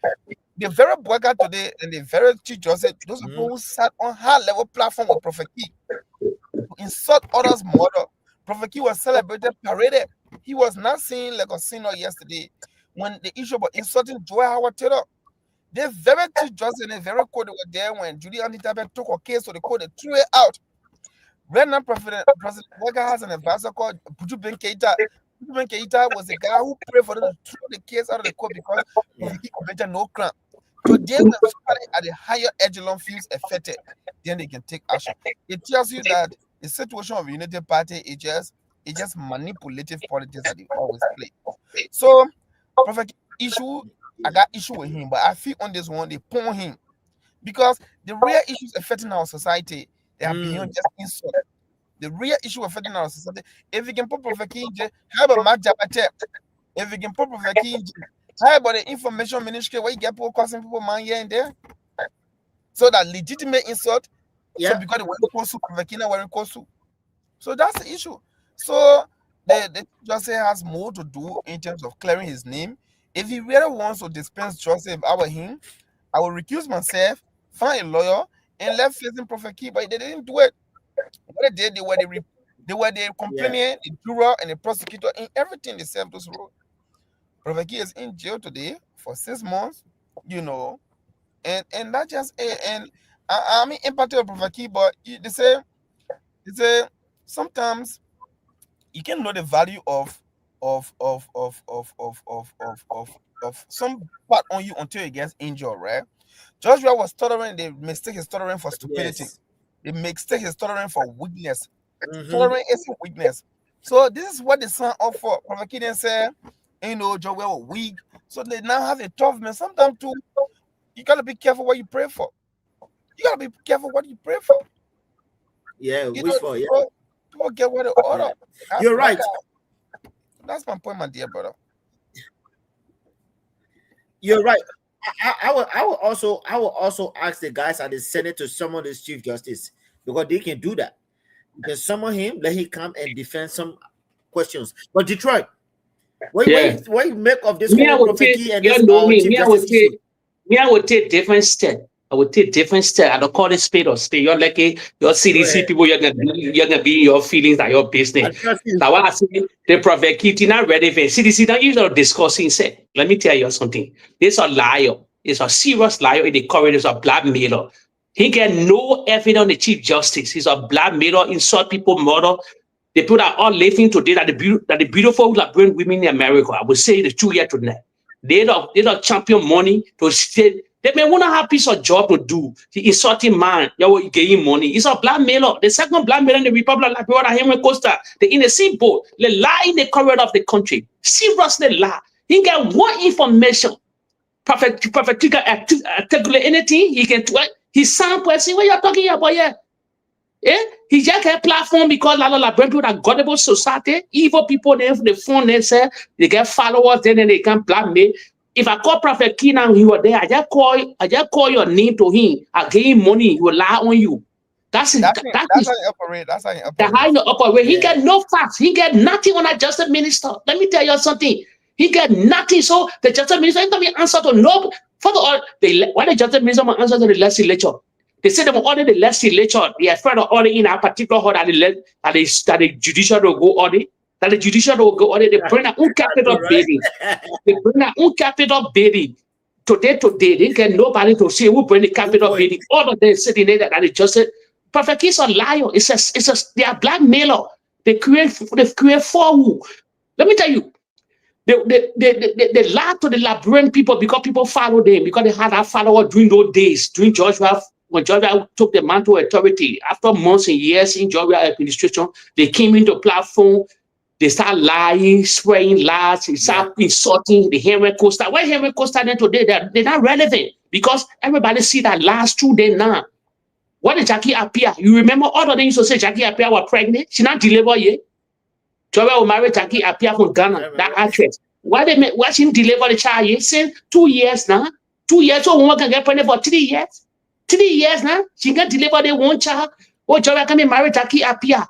J: The very boycott today and the very Chief Justice, those people who sat on high level platform with Prophet Key to insult others' mother. Prophet Key was celebrated, paraded. He was not seen like a sinner yesterday when the issue about insulting Joy Howard Taylor. The very Chief Justice and the very court were there when Judy Antitabet took her case to the court, they threw it out. Right now, President Walker has an advisor called Buju Ben Keita. Buju Ben Keita was the guy who prayed for them to throw the case out of the court because he committed no crime. Today, when somebody at the higher echelon feels affected, then they can take action. It tells you that the situation of the Unity Party is just manipulative politics that they always play. So, Prophet issue, I got issue with him, but I feel on this one, they pawn him. Because the real issues affecting our society, they are beyond just insult. The real issue affecting our society, if you can put Prophet King, how about Mark Jabate? If you can put Prophet King, how about the information ministry where you get people causing people man here and there? So that legitimate insult, so because they were Kosu, Prophet King wearing Kosu. So that's the issue. So the justice has more to do in terms of clearing his name. If he really wants to dispense justice about him, I will recuse myself, find a lawyer, and left facing Prophet Key, but they didn't do it. What they did, they were the complainant, the juror, and the prosecutor in everything they served those roles. Prophet Key is in jail today for 6 months, and that just and I mean empathy with Prophet Key, but they say sometimes you can know the value of some part on you until you get injured, right? Joshua was stuttering, the mistake is stuttering for stupidity. The mistake is stuttering for weakness. Stuttering is a weakness. So this is what the son offered. Prophet Key said, Joshua was weak. So they now have a tough man. Sometimes too, you gotta be careful what you pray for. You gotta be careful what you pray for. People get what they order.
G: You're right.
J: That's my point, my dear brother.
G: You're right. I will also ask the guys at the Senate to summon this Chief Justice because they can do that. You can summon him, let him come and defend some questions. But Detroit, what you make of this Prophet and this Chief Justice issue?
H: I would take different step. I don't call it spade or spade. You're like your CDC people, you're gonna be your feelings and your business. Now what I say, the Prophet Key not ready for CDC. Now you know discussing say. Let me tell you something. This a liar. It's a serious liar in the corridor. It's a blackmailer. He get no evidence on the Chief Justice. He's a blackmailer, insult people, murder. The people that are living today that the beautiful Liberian women in America. I will say the truth here tonight. They don't champion money to stay. They may want to have a piece of job to do. The insulting man, you're getting money. It's a blackmailer. The second blackmailer in the Republic of Liberia, Henry Costa, the in the seaboat, they lie in the corridor of the country. Seriously lie. He get one information. Perfect articulate anything. He can tweet. He's some person. What you're talking about here? He just a platform because a lot of people that gullible society, evil people, they phone they say they get followers, then they can blackmail. If I call Prophet Key now, he was there. I just call your name to him. I give him money. He will lie on you. That's how you operate. That's how you operate. He get no facts. He get nothing on that justice minister. Let me tell you something. He get nothing. So the justice minister ain't gonna be answer to no. For the all, why the justice minister will answer to the legislature? They say they will order the legislature. They are afraid of order in a particular order that the judicial will go audit. That the judicial will go audit. They bring their own capital baby. They bring their own capital baby. Today, they get nobody to say who bring the capital building. All of them sitting there that they just said, Prophet Keys are liar. They are blackmailer. They create for who? Let me tell you, they lie to the Liberian people because people follow them, because they had a follower during those days, during Joshua, when Joshua took the mantle authority. After months and years in Joshua administration, they came into platform. They start lying, swearing lies, they start insulting the Henry Costa. Why Henry Costa then today? They're not relevant because everybody see that lies through them now. What did Jackie appear? You remember all of them used to say Jackie appear was pregnant? She not delivered yet. Joshua will marry Jackie appear from Ghana, that actress. Why she didn't deliver the child yet? Since 2 years now. 2 years, so woman can get pregnant for 3 years. 3 years now, she can deliver the one child. Oh, Joshua can be married Jackie appear.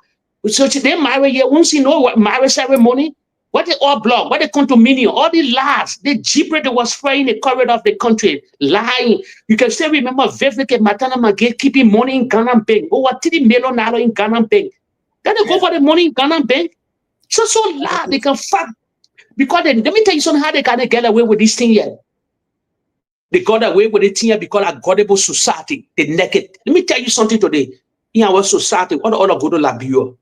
H: So they marry here, once you know what marriage ceremony, what they all block, what they condominium, all the lies, the gibberish that was spraying the corridor of the country, lying. You can still remember Vivek Matana Magate keeping money in Ghana Bank, over $3 million in Ghana Bank. Then they go for the money in Ghana Bank. So lie, they can fuck. Because let me tell you something, how they can get away with this thing here. They got away with it here because a godable society, they naked. Let me tell you something today. In our society, all go to Liberia.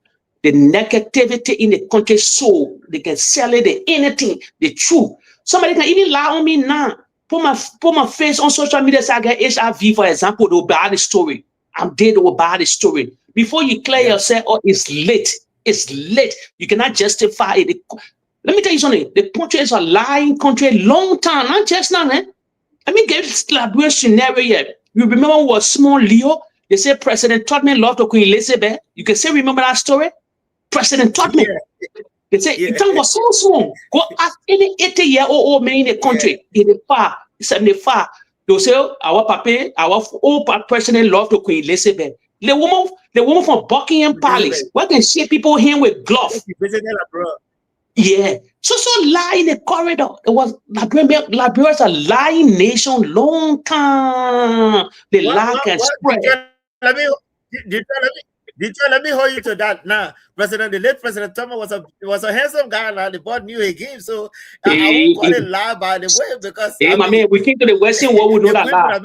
H: The negativity in the country, so they can sell it, anything, the truth. Somebody can even lie on me now. Put my face on social media, say I get HIV, for example, they'll buy the story. I'm dead, they'll buy the story. Before you clear yourself, oh, it's late. It's late. You cannot justify it. Let me tell you something. The country is a lying country, long time, not just now. Let me get this Liberia scenario here. You remember what small Leo? They say President Tubman loved to Queen Elizabeth. You can still remember that story? President Tubman. They say it was so small. Go ask any 80-year-old man in the country, in the far, 75. They'll say our papa, our old president loved to Queen Elizabeth. The woman from Buckingham Palace. Why can see people here with gloves? Yeah. So lie in the corridor. It was Liberia is a lying nation long time. The lie can spread.
G: Let me hold you to that. Now, the late President Thomas was a handsome guy. Now the board knew he gave, so I won't call it lie by the way because
H: my man, we came to the Western world, we know that lie.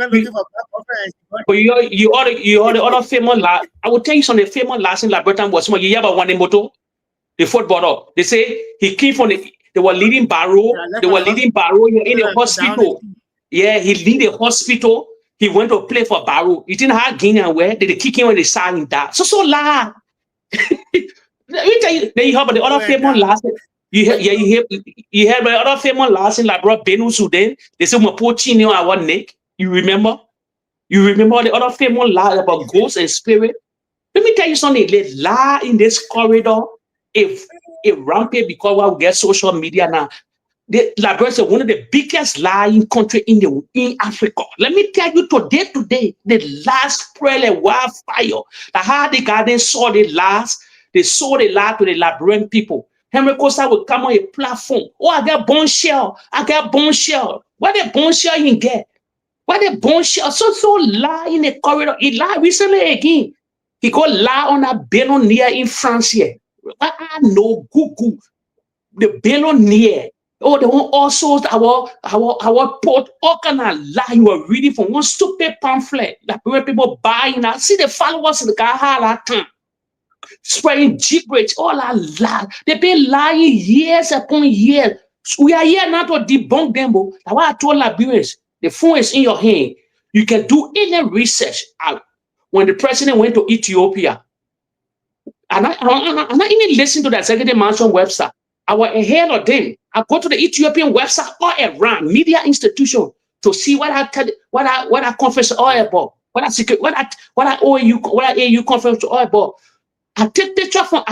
H: But you are the other famous lie. I will tell you some of the famous lies in Liberia was small. You hear about one moto, the footballer. They say he came from they were leading Barrow. They were leading Barrow in the hospital. Yeah, he lead the hospital. He went to play for Barrow. He didn't have Guinea where they kick him when they saw him that. So lie. Let me tell you. Then you hear about the other famous last. You hear about the other famous last in Liberia, Benue, Sudan. They say my poor chin on our neck. You remember? You remember the other famous lie about ghosts and spirit? Let me tell you something. They lie in this corridor. If rampant because we get social media now. Liberia is one of the biggest lying country in Africa. Let me tell you today, the last spread like wildfire. The how the garden saw the lies, they saw the lie to the Liberian people. Henry Costa will come on a platform. Oh, I got bone shell. What the bone shell you get? What the bone shell? So lie in the corridor. He lied recently again. He go lie on a billionaire in France here. I know Google. The billionaire. Oh, they want also our port. All kind of lie you are reading from one stupid pamphlet that people buying. I see the followers in the car time spreading gibberish, all that lie. They've been lying years upon years. We are here now to debunk them. That's why I told Liberians, the phone is in your hand. You can do any research. When the president went to Ethiopia, and I even listened to the executive mansion website. I was ahead of them. I go to the Ethiopian website all around media institution to see what I conference all about, what I AU conference all about. I took picture from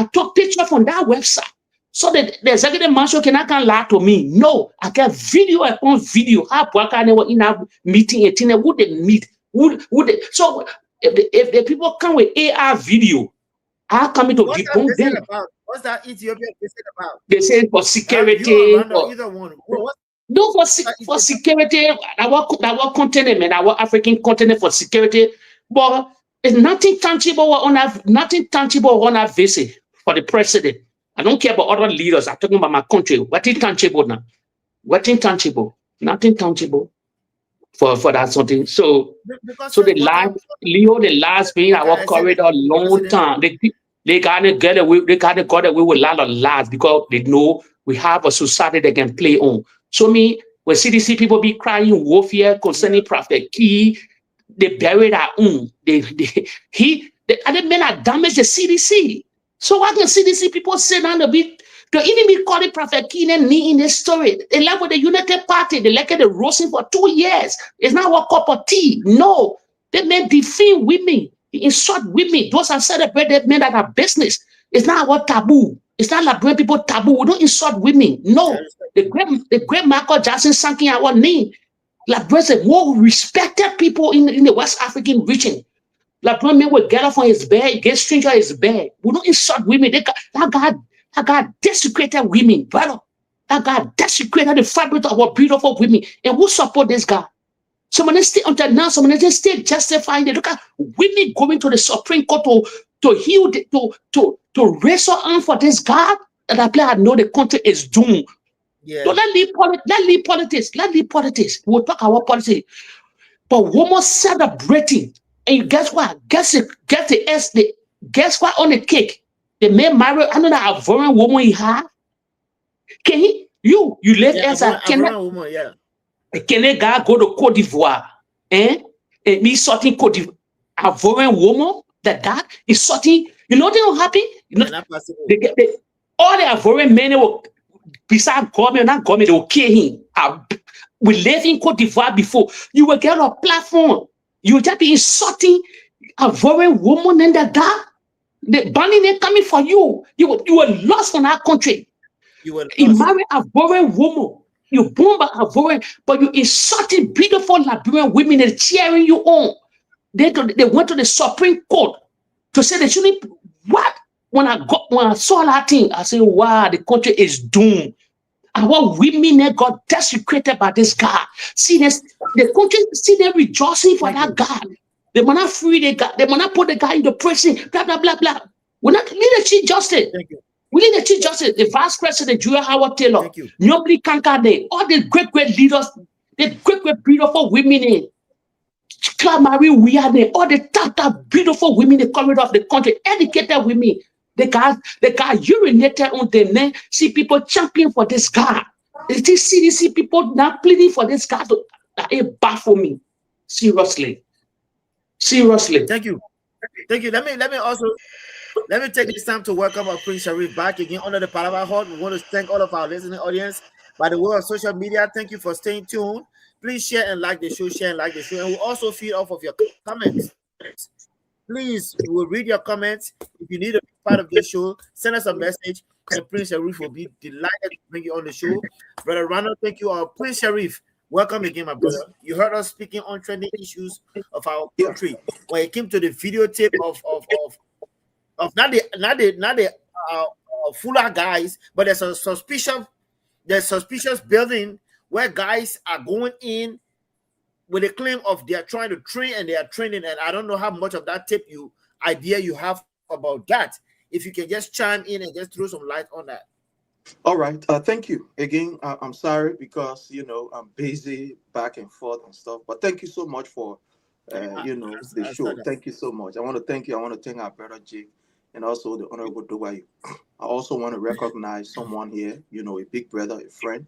H: that website. So that the executive mansion can lie to me. No, I get video upon video. How Bwaka were in a meeting and would they meet? Would they? So if the people come with AR video, I come into debunk them.
G: What's that Ethiopian visit about?
H: They say for security.
G: Either one.
H: No, for security. Our continent, man, our African continent for security. But it's nothing tangible on our visit for the president. I don't care about other leaders. I'm talking about my country. What is tangible now? What is tangible? Nothing tangible. for that something. So the last Leo, the last being our corridor long time. They gotta get away, they gotta get away with a lot of lies because they know we have a society they can play on. So me, when CDC people be crying warfare concerning Prophet Key, they bury that the other men are damaged the CDC. So why can CDC people sit down to even be calling Prophet Key and me in this story? They like with the United Party, they like the roasting for 2 years. It's not one cup of tea. No, they may defame women, insult women. Those are celebrated men that are business. It's not what taboo. It's not like when people taboo. We don't insult women. No, the great Michael Jackson sank in our name. Like the more respected people in the West African region. Like when men will get off on his bed, get stranger his bed. We don't insult women. That God desecrated women, brother. That God desecrated the fabric of our beautiful women. And who support this God? Someone still until now, someone just still justifying it. Look at women going to the Supreme Court to heal, to wrestle on for this God. And I know the country is doomed. Yeah. So let's leave politics. Let's leave politics. We'll talk about politics. But women celebrating. And guess what? Guess what on the cake? The man married another foreign woman he have. Can he? You live as a woman, yeah. Can a guy go to Cote d'Ivoire? And me sorting Cote d'Ivoire. A foreign woman that is sorting. You know what will happen? You know, all the foreign men will beside government, not government, they will kill him. We live in Cote d'Ivoire before. You will get a platform. You will just be insulting a foreign woman and that. The banning ain't coming for you. You were lost from our country. You marry a foreign woman. You bomb a foreign, but you insulting beautiful Liberian women and cheering you on. They went to the Supreme Court to say they shouldn't. What? When I saw that thing, I said, wow, the country is doomed. Our women that got desecrated by this God. See this, the country, see them rejoicing for that God. They will not free the guy. They will not put the guy in the prison. Blah blah blah blah. We need the Chief Justice. We need the Chief Justice, the Vice President, Julia Howard Taylor. Nobody can count them. All the great leaders, the great beautiful women in Marie Wiane, all the top beautiful women in the corridor of the country, educated women. The guy urinated on them. Then see people champion for this God. See people now pleading for this God to baffle me. Seriously.
G: Thank you. Let me take this time to welcome our Prince Sharif back again under the Palava Hut. We want to thank all of our listening audience. By the way, on social media, thank you for staying tuned. Please share and like the show, and we'll also feed off of your comments. Please, we will read your comments. If you need to be part of this show, send us a message, and Prince Sharif will be delighted to bring you on the show. Brother Ronald, thank you. Prince Sharif, welcome again, my brother. You heard us speaking on trending issues of our country. When it came to the videotape of not the Fuller guys, but there's a suspicious building where guys are going in with a claim of they are trying to train and they are training, and I don't know how much of that tape idea you have about that. If you can just chime in and just throw some light on that.
I: All right. Thank you again. I'm sorry because I'm busy back and forth and stuff, but thank you so much for the show. Thank you so much. I want to thank you. I want to thank our brother Jake and also the Honorable Duwayu. I also want to recognize someone here, a big brother, a friend,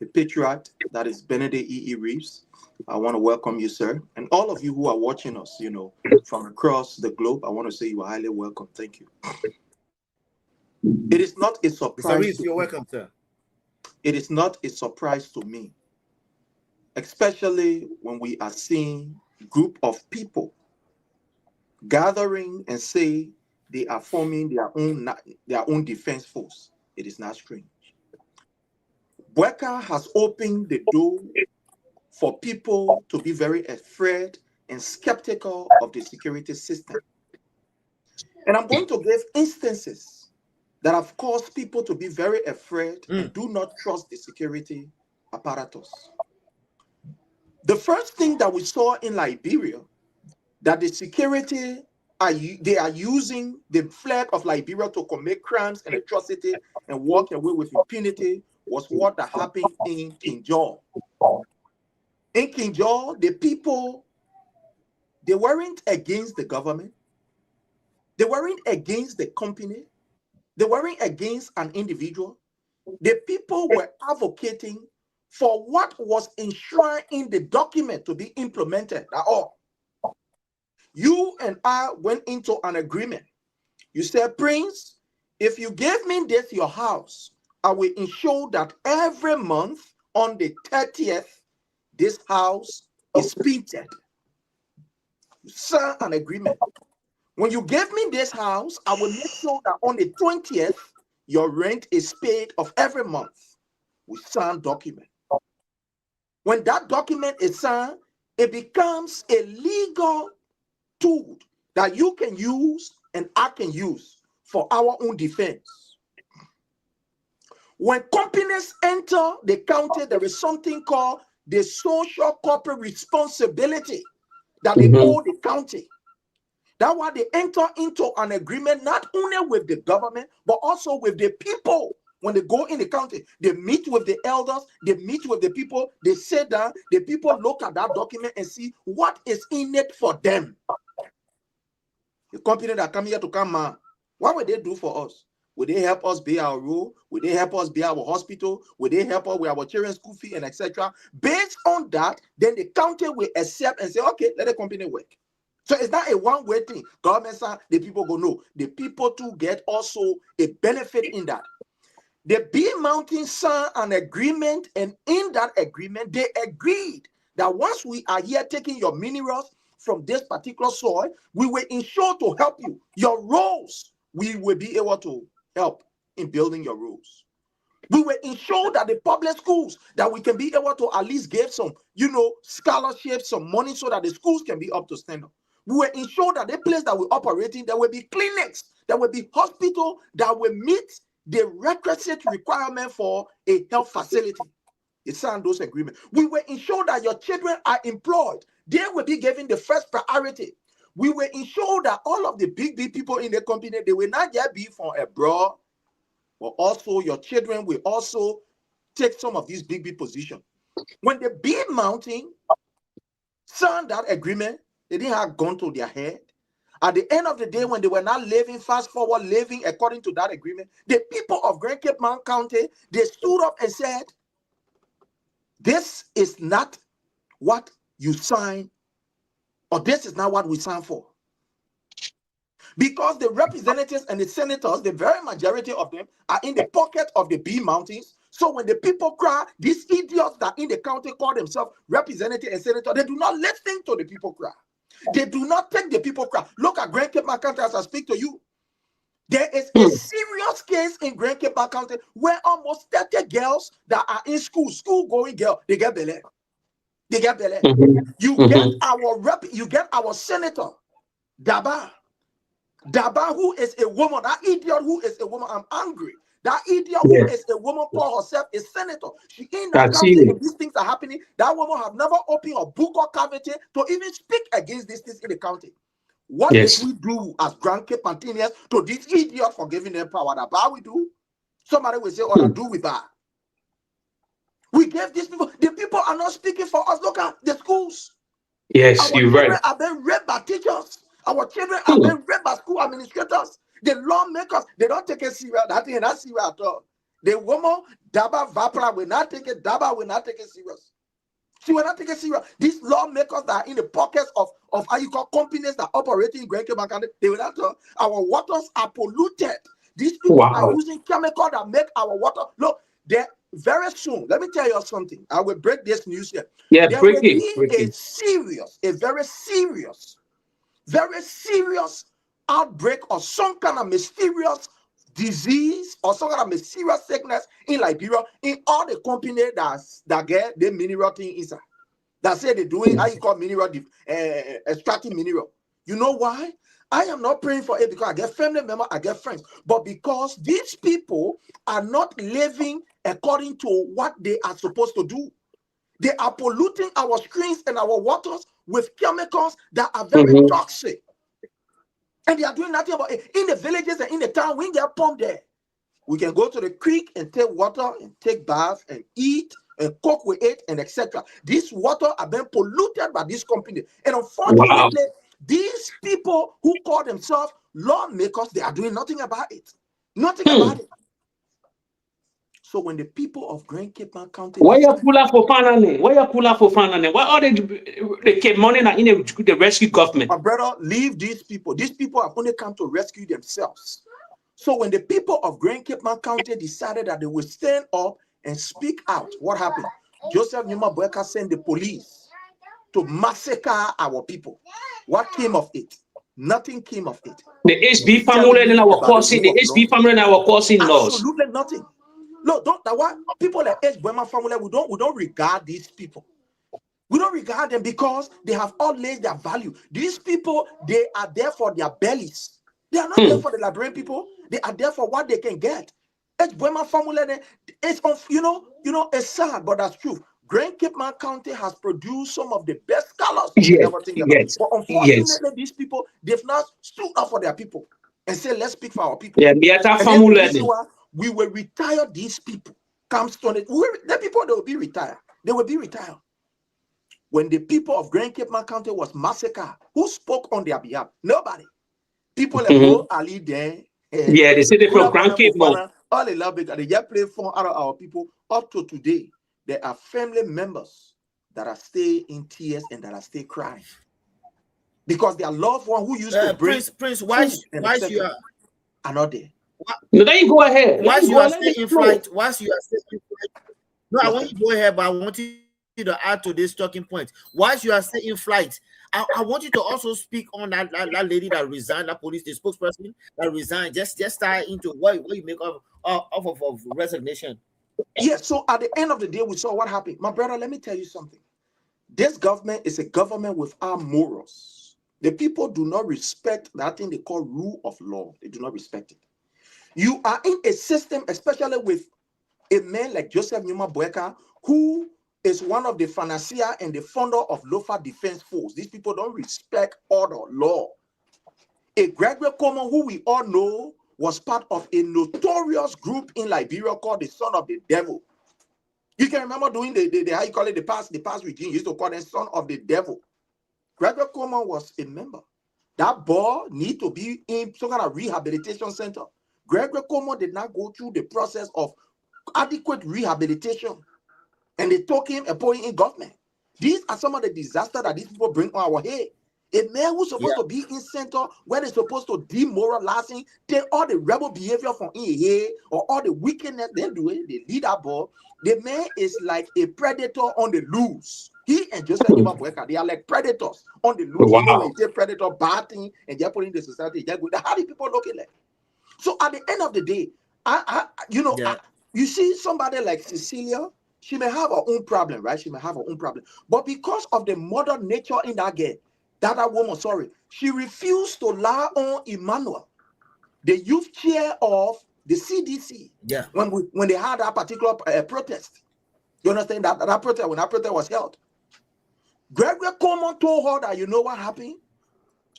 I: a patriot, that is Benedict E. Reeves. I want to welcome you, sir. And all of you who are watching us, from across the globe, I want to say you are highly welcome. Thank you. It is not a surprise.
G: Reeves, you're welcome, sir.
I: It is not a surprise to me, especially when we are seeing a group of people gathering and say they are forming their own defense force. It is not strange. Bweka has opened the door for people to be very afraid and skeptical of the security system. And I'm going to give instances that have caused people to be very afraid and do not trust the security apparatus. The first thing that we saw in Liberia, that the security they are using the flag of Liberia to commit crimes and atrocity and walk away with impunity, was what happened in King George. In King George, the people, they weren't against the government. They weren't against the company. They weren't against an individual. The people were advocating for what was enshrined in the document to be implemented at all. You and I went into an agreement. You said, Prince, if you give me this, your house, I will ensure that every month on the 30th, this house is painted. You sign an agreement. When you give me this house, I will make sure that on the 20th, your rent is paid of every month. We sign document. When that document is signed, it becomes a legal tool that you can use and I can use for our own defense. When companies enter the county, there is something called the social corporate responsibility that they owe the county. That's why they enter into an agreement not only with the government, but also with the people. When they go in the county, they meet with the elders, they meet with the people, they sit down, the people look at that document and see what is in it for them. The company that come here to come, what will they do for us? Will they help us pay our road? Will they help us pay our hospital? Will they help us with our children's school fee and etc.? Based on that, then the county will accept and say, okay, let the company work. So it's not a one-way thing. Government side, the people go, no. The people too get also a benefit in that. The B Mountain signed an agreement, and in that agreement, they agreed that once we are here taking your minerals from this particular soil, we will ensure to help you. Your roads, we will be able to help in building your roads. We will ensure that the public schools, that we can be able to at least give some, scholarships, some money so that the schools can be up to standard. We will ensure that the place that we're operating, there will be clinics, there will be hospital that will meet the requisite requirement for a health facility. They signed those agreements. We will ensure that your children are employed. They will be given the first priority. We will ensure that all of the big people in the company, they will not just be from abroad, but also your children will also take some of these big positions. When the B Mountain signed that agreement, they didn't have gone to their head. At the end of the day, when they were not living fast forward, living according to that agreement, the people of Grand Cape Mount County, they stood up and said, this is not what you signed, or this is not what we signed for. Because the representatives and the senators, the very majority of them are in the pocket of the B Mountains. So when the people cry, these idiots that in the county call themselves representative and senator, they do not listen to the people cry. They do not take the people cry. Look at Grand Cape County as I speak to you. There is a serious case in Grand Cape County where almost 30 girls that are in school-going girls, they get belay. They get belay. You get our senator, Daba, who is a woman, that idiot who is a woman. I'm angry. That idiot who is a woman call herself a senator. She in that county and these things are happening. That woman have never opened a book or cavity to even speak against these things in the county. What did we do as Grand Cape Mountaineers to this idiot for giving them power? That bad we do? Somebody will say, oh, I do with that. We gave these people, the people are not speaking for us. Look at the schools.
H: Yes, you're right.
I: Our children are being raped by teachers. Our children are being raped by school administrators. The lawmakers, they don't take it serious. That thing is not serious at all. The woman, Daba Vapra, will not take it. Daba will not take it serious. She will not take it serious. These lawmakers that are in the pockets of how you call companies that operate in Grand Cape County, they will not talk. Our waters are polluted. These people are using chemicals that make our water. Look, they're very soon. Let me tell you something. I will break this news here.
H: Yeah,
I: there will be a very serious outbreak of some kind of mysterious disease or some kind of mysterious sickness in Liberia in all the companies that get the mineral thing inside. That say they're doing how you call mineral extracting mineral. You know why? I am not praying for it because I get family members, I get friends, but because these people are not living according to what they are supposed to do. They are polluting our streams and our waters with chemicals that are very toxic. And they are doing nothing about it. In the villages and in the town, we get pumped there. We can go to the creek and take water and take baths and eat
K: and cook with it, and etc. This water are being polluted by this company. And unfortunately, these people who call themselves lawmakers, they are doing nothing about it. Nothing about it. So when the people of Grand Cape County,
H: why you pull up for finally? Why you pull up for finally? Why are they keep money in the rescue government?
K: My brother, leave these people. These people have only come to rescue themselves. So when the people of Grand Cape County decided that they would stand up and speak out, what happened? Joseph Nyuma Boyka sent the police to massacre our people. What came of it? Nothing came of it.
H: The HB family in our causing, the HB family in our causing laws.
K: Absolutely nothing. No, don't that what people like HB family, we don't regard these people. We don't regard them because they have all laid their value. These people, they are there for their bellies. They are not there for the Liberian people. They are there for what they can get. HB family, it's it's sad, but that's true. Grand Cape County has produced some of the best scholars you can ever think about. But unfortunately, these people, they've not stood up for their people and said, let's speak for our people.
H: Yeah,
K: we will retire these people. Comes to it. The people, they will be retired. They will be retired. When the people of Grand Cape County was massacred, who spoke on their behalf? Nobody. People like Ali there.
H: Yeah, they say they from Grand Cape.
K: All they love it. They just play for out of our people. Up to today, there are family members that are still in tears and that are still crying because their loved one who used to bring
G: Prince, why you
K: are not there.
H: No, then you go ahead.
G: Once you are still in flight, no, I want you to go ahead, but I want you to add to this talking point. Whilst you are still in flight, I want you to also speak on that lady that resigned, that police, the spokesperson that resigned. Just tie into what you make of resignation.
K: Yes, so at the end of the day, we saw what happened. My brother, let me tell you something. This government is a government without morals. The people do not respect that thing they call rule of law. They do not respect it. You are in a system, especially with a man like Joseph Nyuma Boyka, who is one of the financier and the founder of Lofa Defense Force. These people don't respect order, law. A Gregory Coleman, who we all know, was part of a notorious group in Liberia called the Son of the Devil. You can remember doing the how you call it, the past regime, you used to call them Son of the Devil. Gregory Coleman was a member. That boy need to be in some kind of rehabilitation center. Gregory Coleman did not go through the process of adequate rehabilitation. And they took him and put him in government. These are some of the disasters that these people bring on our head. A man who's supposed to be in center where they're supposed to demoralizing, take all the rebel behavior from in here or all the wickedness they do it, they lead that ball. The man is like a predator on the loose. He and Joseph Nyuma Boyka, they are like predators on the loose.
H: Wow.
K: You know, when you say predator batting and they're putting the society, they're good. How do people look at that? So at the end of the day, you see somebody like Cecilia, she may have her own problem, right? She may have her own problem. But because of the modern nature in that girl, that woman, she refused to lie on Emmanuel, the youth chair of the CDC.
G: Yeah.
K: When they had that particular protest. You understand that protest, when that protest was held. Gregory Coleman told her that, you know what happened?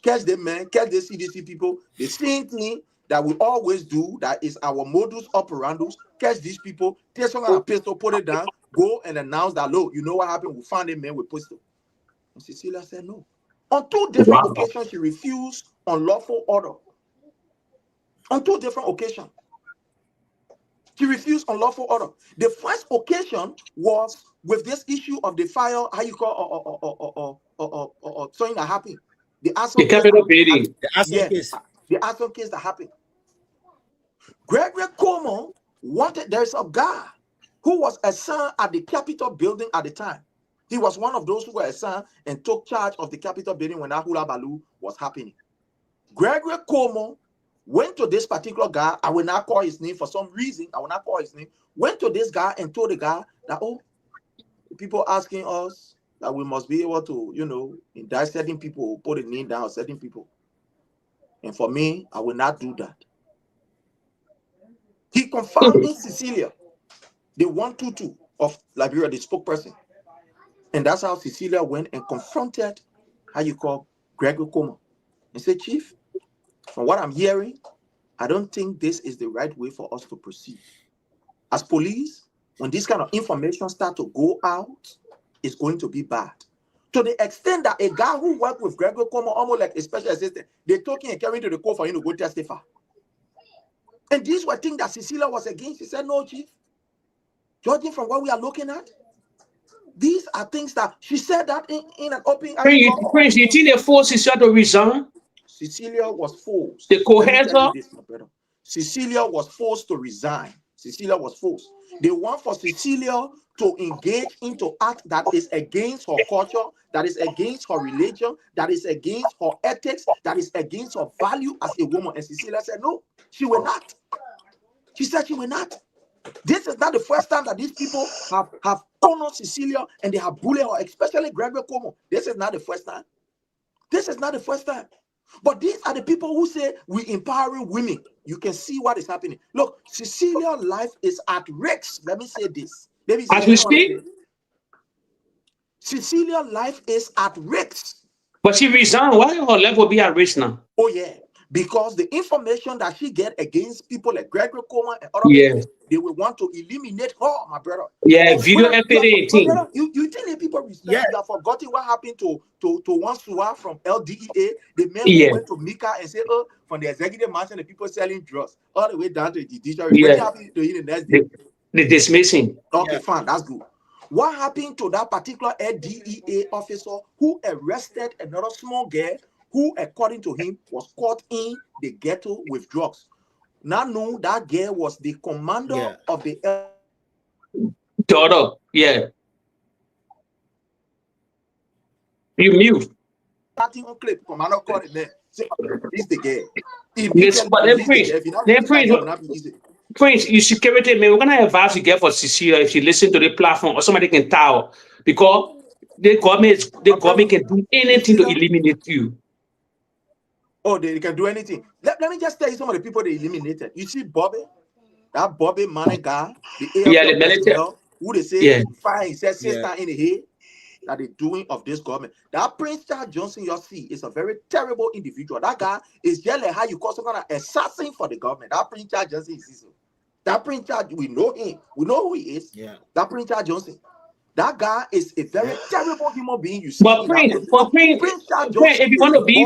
K: Catch the man, catch the CDC people, the same thing that we always do, that is our modus operandi. Catch these people, take some kind of pistol, put it down, go and announce that, look, you know what happened? We found a man with pistol. And Cecilia said no. On 2 different occasions, she refused unlawful order. On 2 different occasions. She refused unlawful order. The first occasion was with this issue of the fire, how you call something that happened. The
H: capital building.
K: The Arson case that happened. Gregory Coleman there's a guy who was assigned at the Capitol building at the time. He was one of those who were assigned and took charge of the Capitol building when that hula baloo was happening. Gregory Coleman went to this particular guy. I will not call his name for some reason. I will not call his name. Went to this guy and told the guy that, people asking us that we must be able to, indict certain people, put a name down on certain people. And for me, I will not do that. He confirmed in Cecilia, the 122 of Liberia, the spokesperson. And that's how Cecilia went and confronted, Gregory Coleman. And said, Chief, from what I'm hearing, I don't think this is the right way for us to proceed. As police, when this kind of information start to go out, it's going to be bad. To the extent that a guy who worked with Gregory Como, almost like a special assistant, they took him and carried him to the court for him to go testify. And these were things that Cecilia was against. She said, no, Chief. Judging from what we are looking at, these are things that she said that in an open.
H: Prince, you think they forced Cecilia to resign?
K: Cecilia was forced.
H: The cohesive?
K: Cecilia was forced to resign. Cecilia was forced. They want for Cecilia to engage into act that is against her culture, that is against her religion, that is against her ethics, that is against her value as a woman. And Cecilia said, no, she will not. She said she will not. This is not the first time that these people have cornered Cecilia and they have bullied her, especially Gregory Como. This is not the first time. This is not the first time. But these are the people who say we empowering women. You can see what is happening. Look, Cecilia's life is at risk. Let me say this.
H: As we speak,
K: Cecilia's life is at risk.
H: But she resigned. Why her life will be at risk now?
K: Oh yeah, because the information that she get against people like Gregory Coleman and other people, they will want to eliminate her, my brother.
H: Yeah, video FPD team.
K: You think the people respect? You have forgotten what happened to one Suwa from LDEA, the man who went to Mika and said, oh, from the executive mansion, the people selling drugs, all the way down to the judiciary. What happened to him the next day?
H: The dismissing.
K: Okay, fine, that's good. What happened to that particular LDEA officer who arrested another small girl who, according to him, was caught in the ghetto with drugs? Now, no, that girl was the commander of the
H: Daughter, You mute.
K: Starting on clip, commander called it there. This the girl.
H: Yes, but Prince, you security man, we're gonna advise you get for Cecilia if you listen to the platform or somebody can tell, because the government can do anything to eliminate you.
K: Oh, they can do anything. Let me just tell you some of the people they eliminated. You see Bobby, that Bobby Manning guy, the military, who they say fire himself sister in the head, that they're doing of this government. That Prince Charles Johnson you see is a very terrible individual. That guy is just like how you call someone an assassin for the government. That Prince Charles Johnson is that Prince Charles, we know him. We know who he is. Yeah. That Prince Charles Johnson. That guy is a very terrible human being. You see,
H: but Prince, if you want to be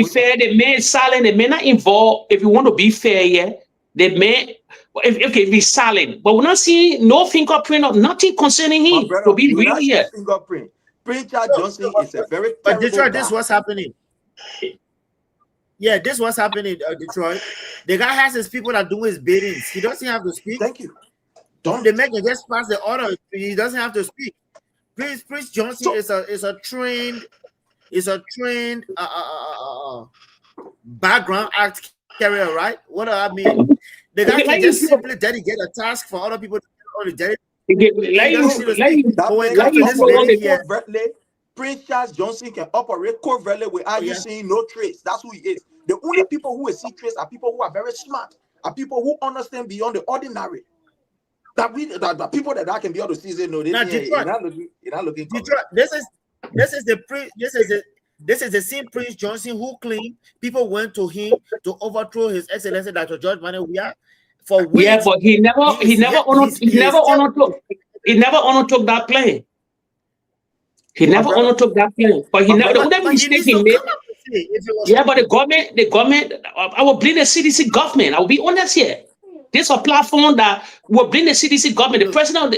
H: fair, the man is silent, the man not involved. If you want to be fair, the man, if he's silent, but we're not seeing no fingerprint of nothing concerning him.
K: Brother,
H: to be real here.
K: Fingerprint. Prince Charles Johnson is a very terrible
G: Detroit, this is what's happening. Yeah, this is what's happening, Detroit. The guy has his people that do his biddings. He doesn't have to speak.
K: Thank you.
G: Don't they make it just pass the order? He doesn't have to speak. Prince Johnson is a trained background act carrier, right? What do I mean? The guy can just simply dedicate a task for other people to dedicate.
K: Prince Charles Johnson can operate covertly without you seeing no trace. That's who he is. The only people who will see trace are people who are very smart, are people who understand beyond the ordinary. That people that can be able to see say no, you're not looking.
G: Detroit, this is the same Prince Johnson who claimed people went to him to overthrow His Excellency Dr. George Manawia for
H: but he never undertook that plan. He never undertook that plan. But he never the mistake he made. But the government, I will blame the CDC government. I will be honest here. This is a platform that will blame the CDC government. The president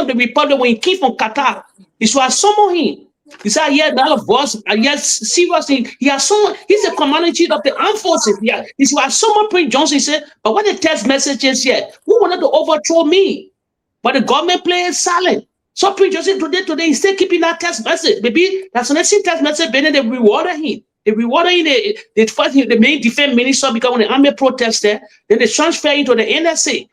H: of the republic, when he came from Qatar, he should have summoned him. He said, yeah, that was yes, seriously. He has someone, he's the commander-in-chief of the armed forces. Yeah, he should have summoned Prince Johnson. He said, but when the text messages here, who wanted to overthrow me? But the government plays silent. So Prince Johnson today he's still keeping that text message. Maybe that's the next text message, then they rewarded him. They rewarded him, the main defense minister, because when the army protested, then they transfer into the NSA.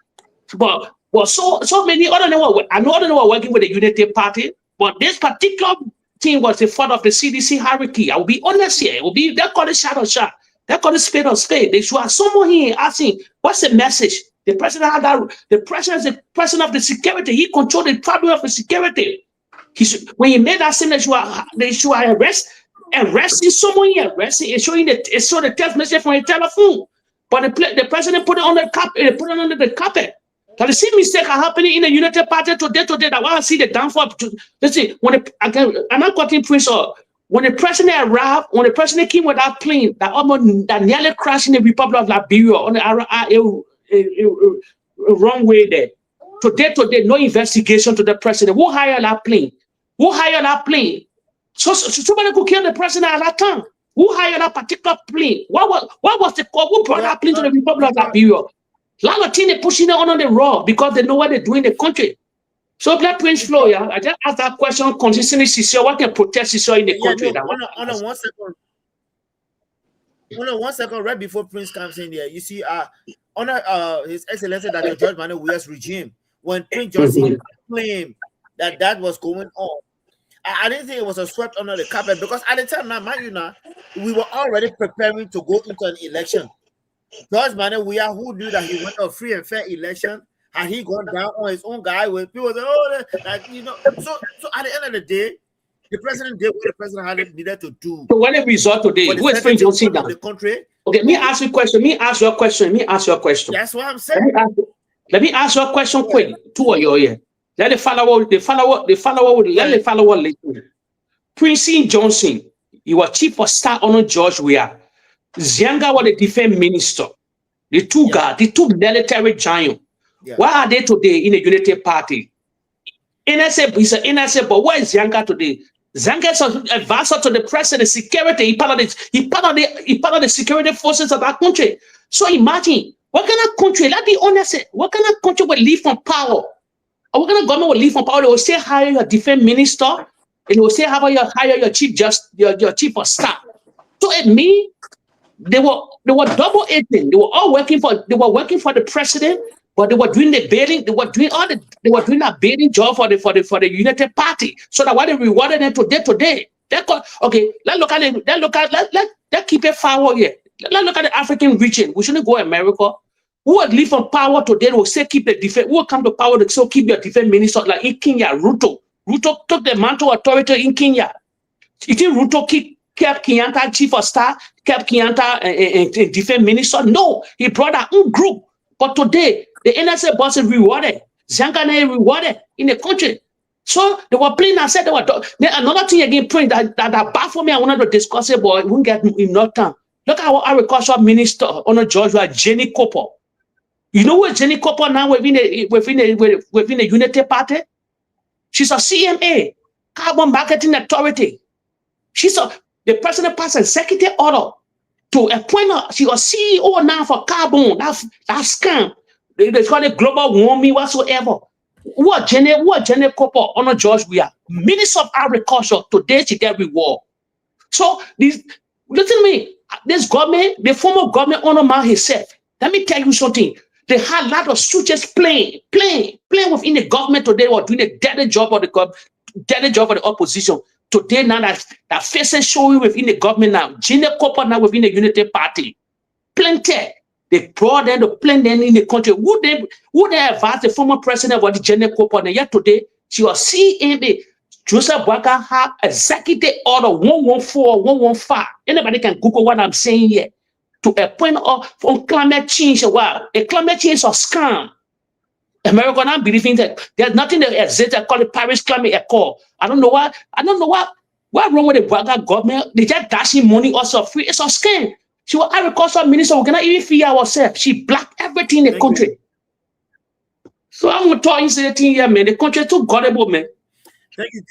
H: But so many other than what I know other than working with the Unity Party, but this particular thing was the fault of the CDC hierarchy. I will be honest here. It will be they call it shadow shot. They call it spade on spade. They should have someone here asking, what's the message? The president had that. The president is the president of the security. He controlled the problem of the security. When he made that statement, they should arresting someone here, arresting, showing the text message from a telephone. But the president put it on the carpet. Put it under the carpet. But the same mistake are happening in the United Party today. That I see the downfall. Let's see, I'm not quoting Prince or when the president arrived, when the president came with that plane that nearly crashed in the Republic of Liberia on the wrong way there. Today, no investigation to the president. Who hired that plane? Who hired that plane? So somebody could kill the president at that time. Who hired that particular plane? What was the call? Who brought that plane to the Republic of Liberia? A lot of things they're pushing it on the raw because they know what they're doing in the country. So Black Prince Flo, yeah, I just asked that question consistently, Sisio, what can protect Sisio in the country?
G: No, on 1 second. Hold on 1 second, right before Prince comes in there, you see, under His Excellency Dr. George Manuel Weah's regime, when Prince Johnson claimed that was going on, I didn't think it was a swept under the carpet because at the time, now, mind you, now, we were already preparing to go into an election. George Manuel Weah, who knew that he went a free and fair election, had he gone down on his own guy with people say, oh, like, you know, so at the end of the day, the president did what the president had needed to do.
H: So when it result today, who is Prince Johnson now?
G: The country.
H: Okay, me ask you a question. Ask your question.
G: That's what I'm saying.
H: Let me ask you a question quick. Two of you here. Let the follower listen. Prince Johnson, he was chief of staff under George Weah. Zianga was the defense minister. The two guys, the two military giants. Why are they today in the United Party? NSA, but where is Zianga today? Zianga is an advisor to the president, security. He part of the security forces of that country. So imagine, what kind of country, let's be honest, what kind of country will leave from power? Or what kind of government will leave from power? They will say hire your defense minister, and they will say hire your chief of staff. So it means they were double agent. They were all working for the president, but they were doing the bailing. They were doing that bailing job for the United Party. So that why they rewarded them today. Okay, let's keep it forward here. Let's look at the African region. We shouldn't go America. Who would leave from power today will say keep the defense. Who will come to power to still keep your defense minister like in Kenya? Ruto took the mantle authority in Kenya. You think Ruto kept Kenyatta chief of staff, kept Kenyatta defense minister? No, he brought our own group. But today, the NSA boss is rewarded. Zangane is rewarded in the country. So they were playing. I said they were. Another thing again, praying that baffled me. I wanted to discuss it, but it won't get enough time. Look at our agricultural minister under George Weah, Jenny Cooper. You know what Jenny Cooper now within the United Party? She's a CMA, Carbon Marketing Authority. The president passed an executive order to appoint her. She was CEO now for carbon. That scam. They call it global warming whatsoever. What Jenny Cooper under George Weah, Minister of Agriculture, today she get reward. So listen to me. This government, the former government under man himself. Let me tell you something. They had a lot of switches playing within the government today or doing a dirty job of the opposition. Today now that faces showing within the government now. Jenny Cooper now within the Unity Party. Plenty. They brought them to plan them in the country. Would they advise the former president about the Jenny Cooper? And yet today, she was CMA. Joseph Boakai had executive order 114, 115. Anybody can Google what I'm saying here. To a point on climate change. Wow, a climate change is a scam. America not believing that there's nothing that exists that call it Paris Climate Accord. I don't know what wrong with the Boakai government. They just dashing money also free. It's a scam. She was agricultural minister. We cannot even feed ourselves. She blocked everything in the country. So I'm going to tell you something here, man. The country is too gullible, man.
G: Thank you.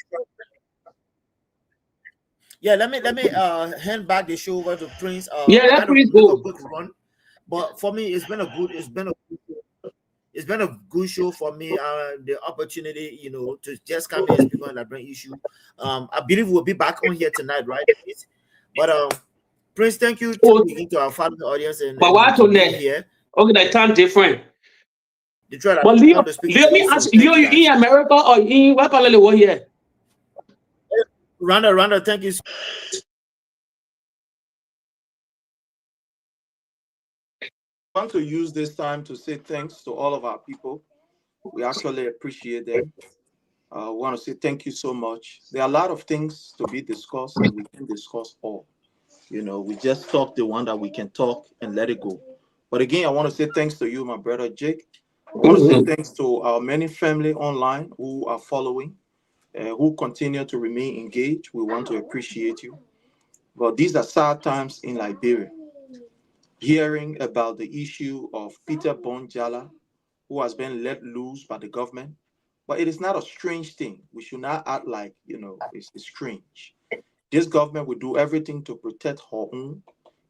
G: Yeah, let me hand back the show over to Prince.
H: Let Prince go.
G: A quick run, but for me, it's been a good show for me. The opportunity, to just come here and speak on that brain issue. I believe we'll be back on here tonight, right? But Prince, thank you to our family audience and
H: what on there here. Okay, that time different.
G: Detroit,
H: but Leo, me ask you in America or in what part of the world here?
G: Randa, thank you.
K: I want to use this time to say thanks to all of our people. We actually appreciate them. I want to say thank you so much. There are a lot of things to be discussed, and we can discuss all. We just talk the one that we can talk and let it go. But again, I want to say thanks to you, my brother Jake. I want to say thanks to our many family online who are following, who continue to remain engaged. We want to appreciate you. But these are sad times in Liberia. Hearing about the issue of Peter JALLAH, who has been let loose by the government. But it is not a strange thing. We should not act like, it's strange. This government will do everything to protect her own,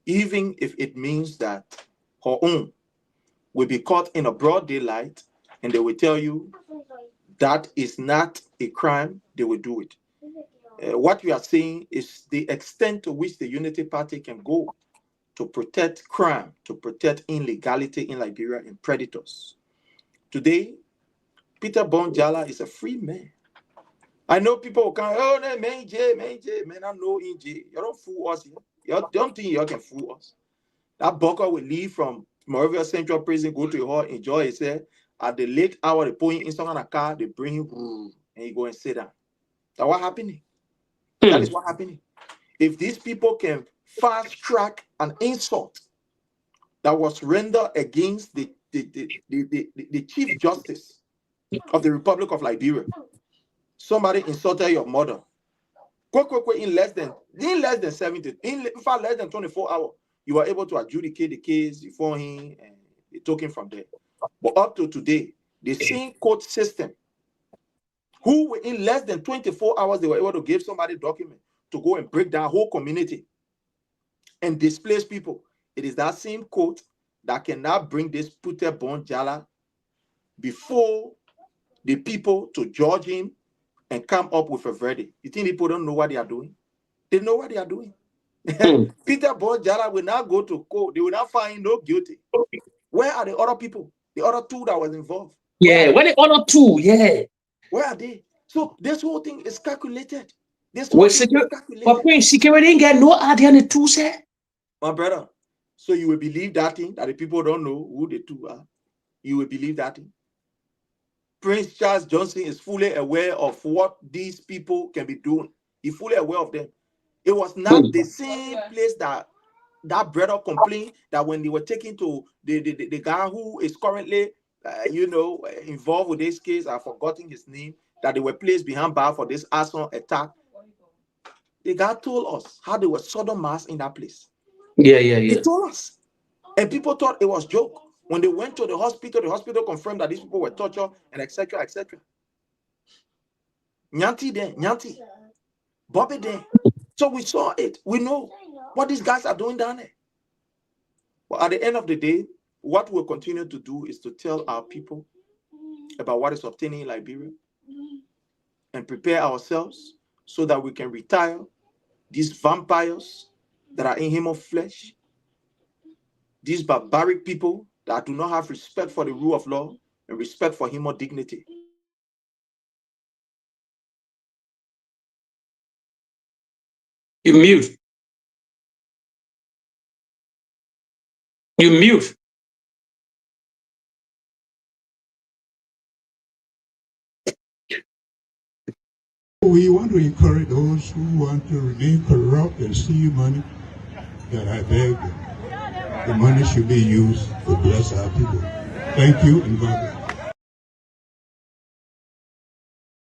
K: even if it means that her own will be caught in a broad daylight, and they will tell you that is not a crime, they will do it. What we are saying is the extent to which the Unity Party can go to protect crime, to protect illegality in Liberia and predators. Today, Peter JALLAH is a free man. I know people will come, oh, no, man, I know in J. You don't fool us here. You don't think you can fool us. That bucker will leave from MONROVIA Central Prison, go to a hall, enjoy himself. At the late hour, they put him inside on a car, they bring him, and he go and sit down. That's what happening. That is what happening. If these people can fast track an insult that was rendered against the Chief Justice of the Republic of Liberia, somebody insulted your mother, in less than 70, in fact less than 24 hours, you were able to adjudicate the case before him and they took him from there. But up to today, the same court system, who in less than 24 hours, they were able to give somebody document to go and break down whole community and displace people. It is that same court that cannot bring this Peter JALLAH before the people to judge him and come up with a verdict. You think people don't know what they are doing? They know what they are doing. Peter JALLAH will now go to court. They will not find no guilty. Where are the other people? The other two that was involved?
H: Yeah, where the other two? Yeah.
K: Where are they? So this whole thing is calculated. This whole thing is calculated.
H: But security ain't got no idea on the two, sir.
K: My brother, so you will believe that thing, that the people don't know who the two are? You will believe that thing? Prince Charles Johnson is fully aware of what these people can be doing. He's fully aware of them. It was not the same place that brother complained that when they were taken to the guy who is currently, involved with this case, I've forgotten his name, that they were placed behind bar for this arson attack. The guy told us how they were sodomized in that place.
H: Yeah.
K: He told us. And people thought it was a joke. When they went to the hospital confirmed that these people were tortured and etc., etc. Nyanti there, Nyanti. Bobby there. So we saw it. We know what these guys are doing down there. But at the end of the day, what we'll continue to do is to tell our people about what is obtaining in Liberia and prepare ourselves so that we can retire these vampires that are in human flesh, these barbaric people that do not have respect for the rule of law and respect for human dignity.
H: You mute. You mute.
L: We want to encourage those who want to remain corrupt and steal money, that I beg the money should be used to bless our people. Thank you and God bless.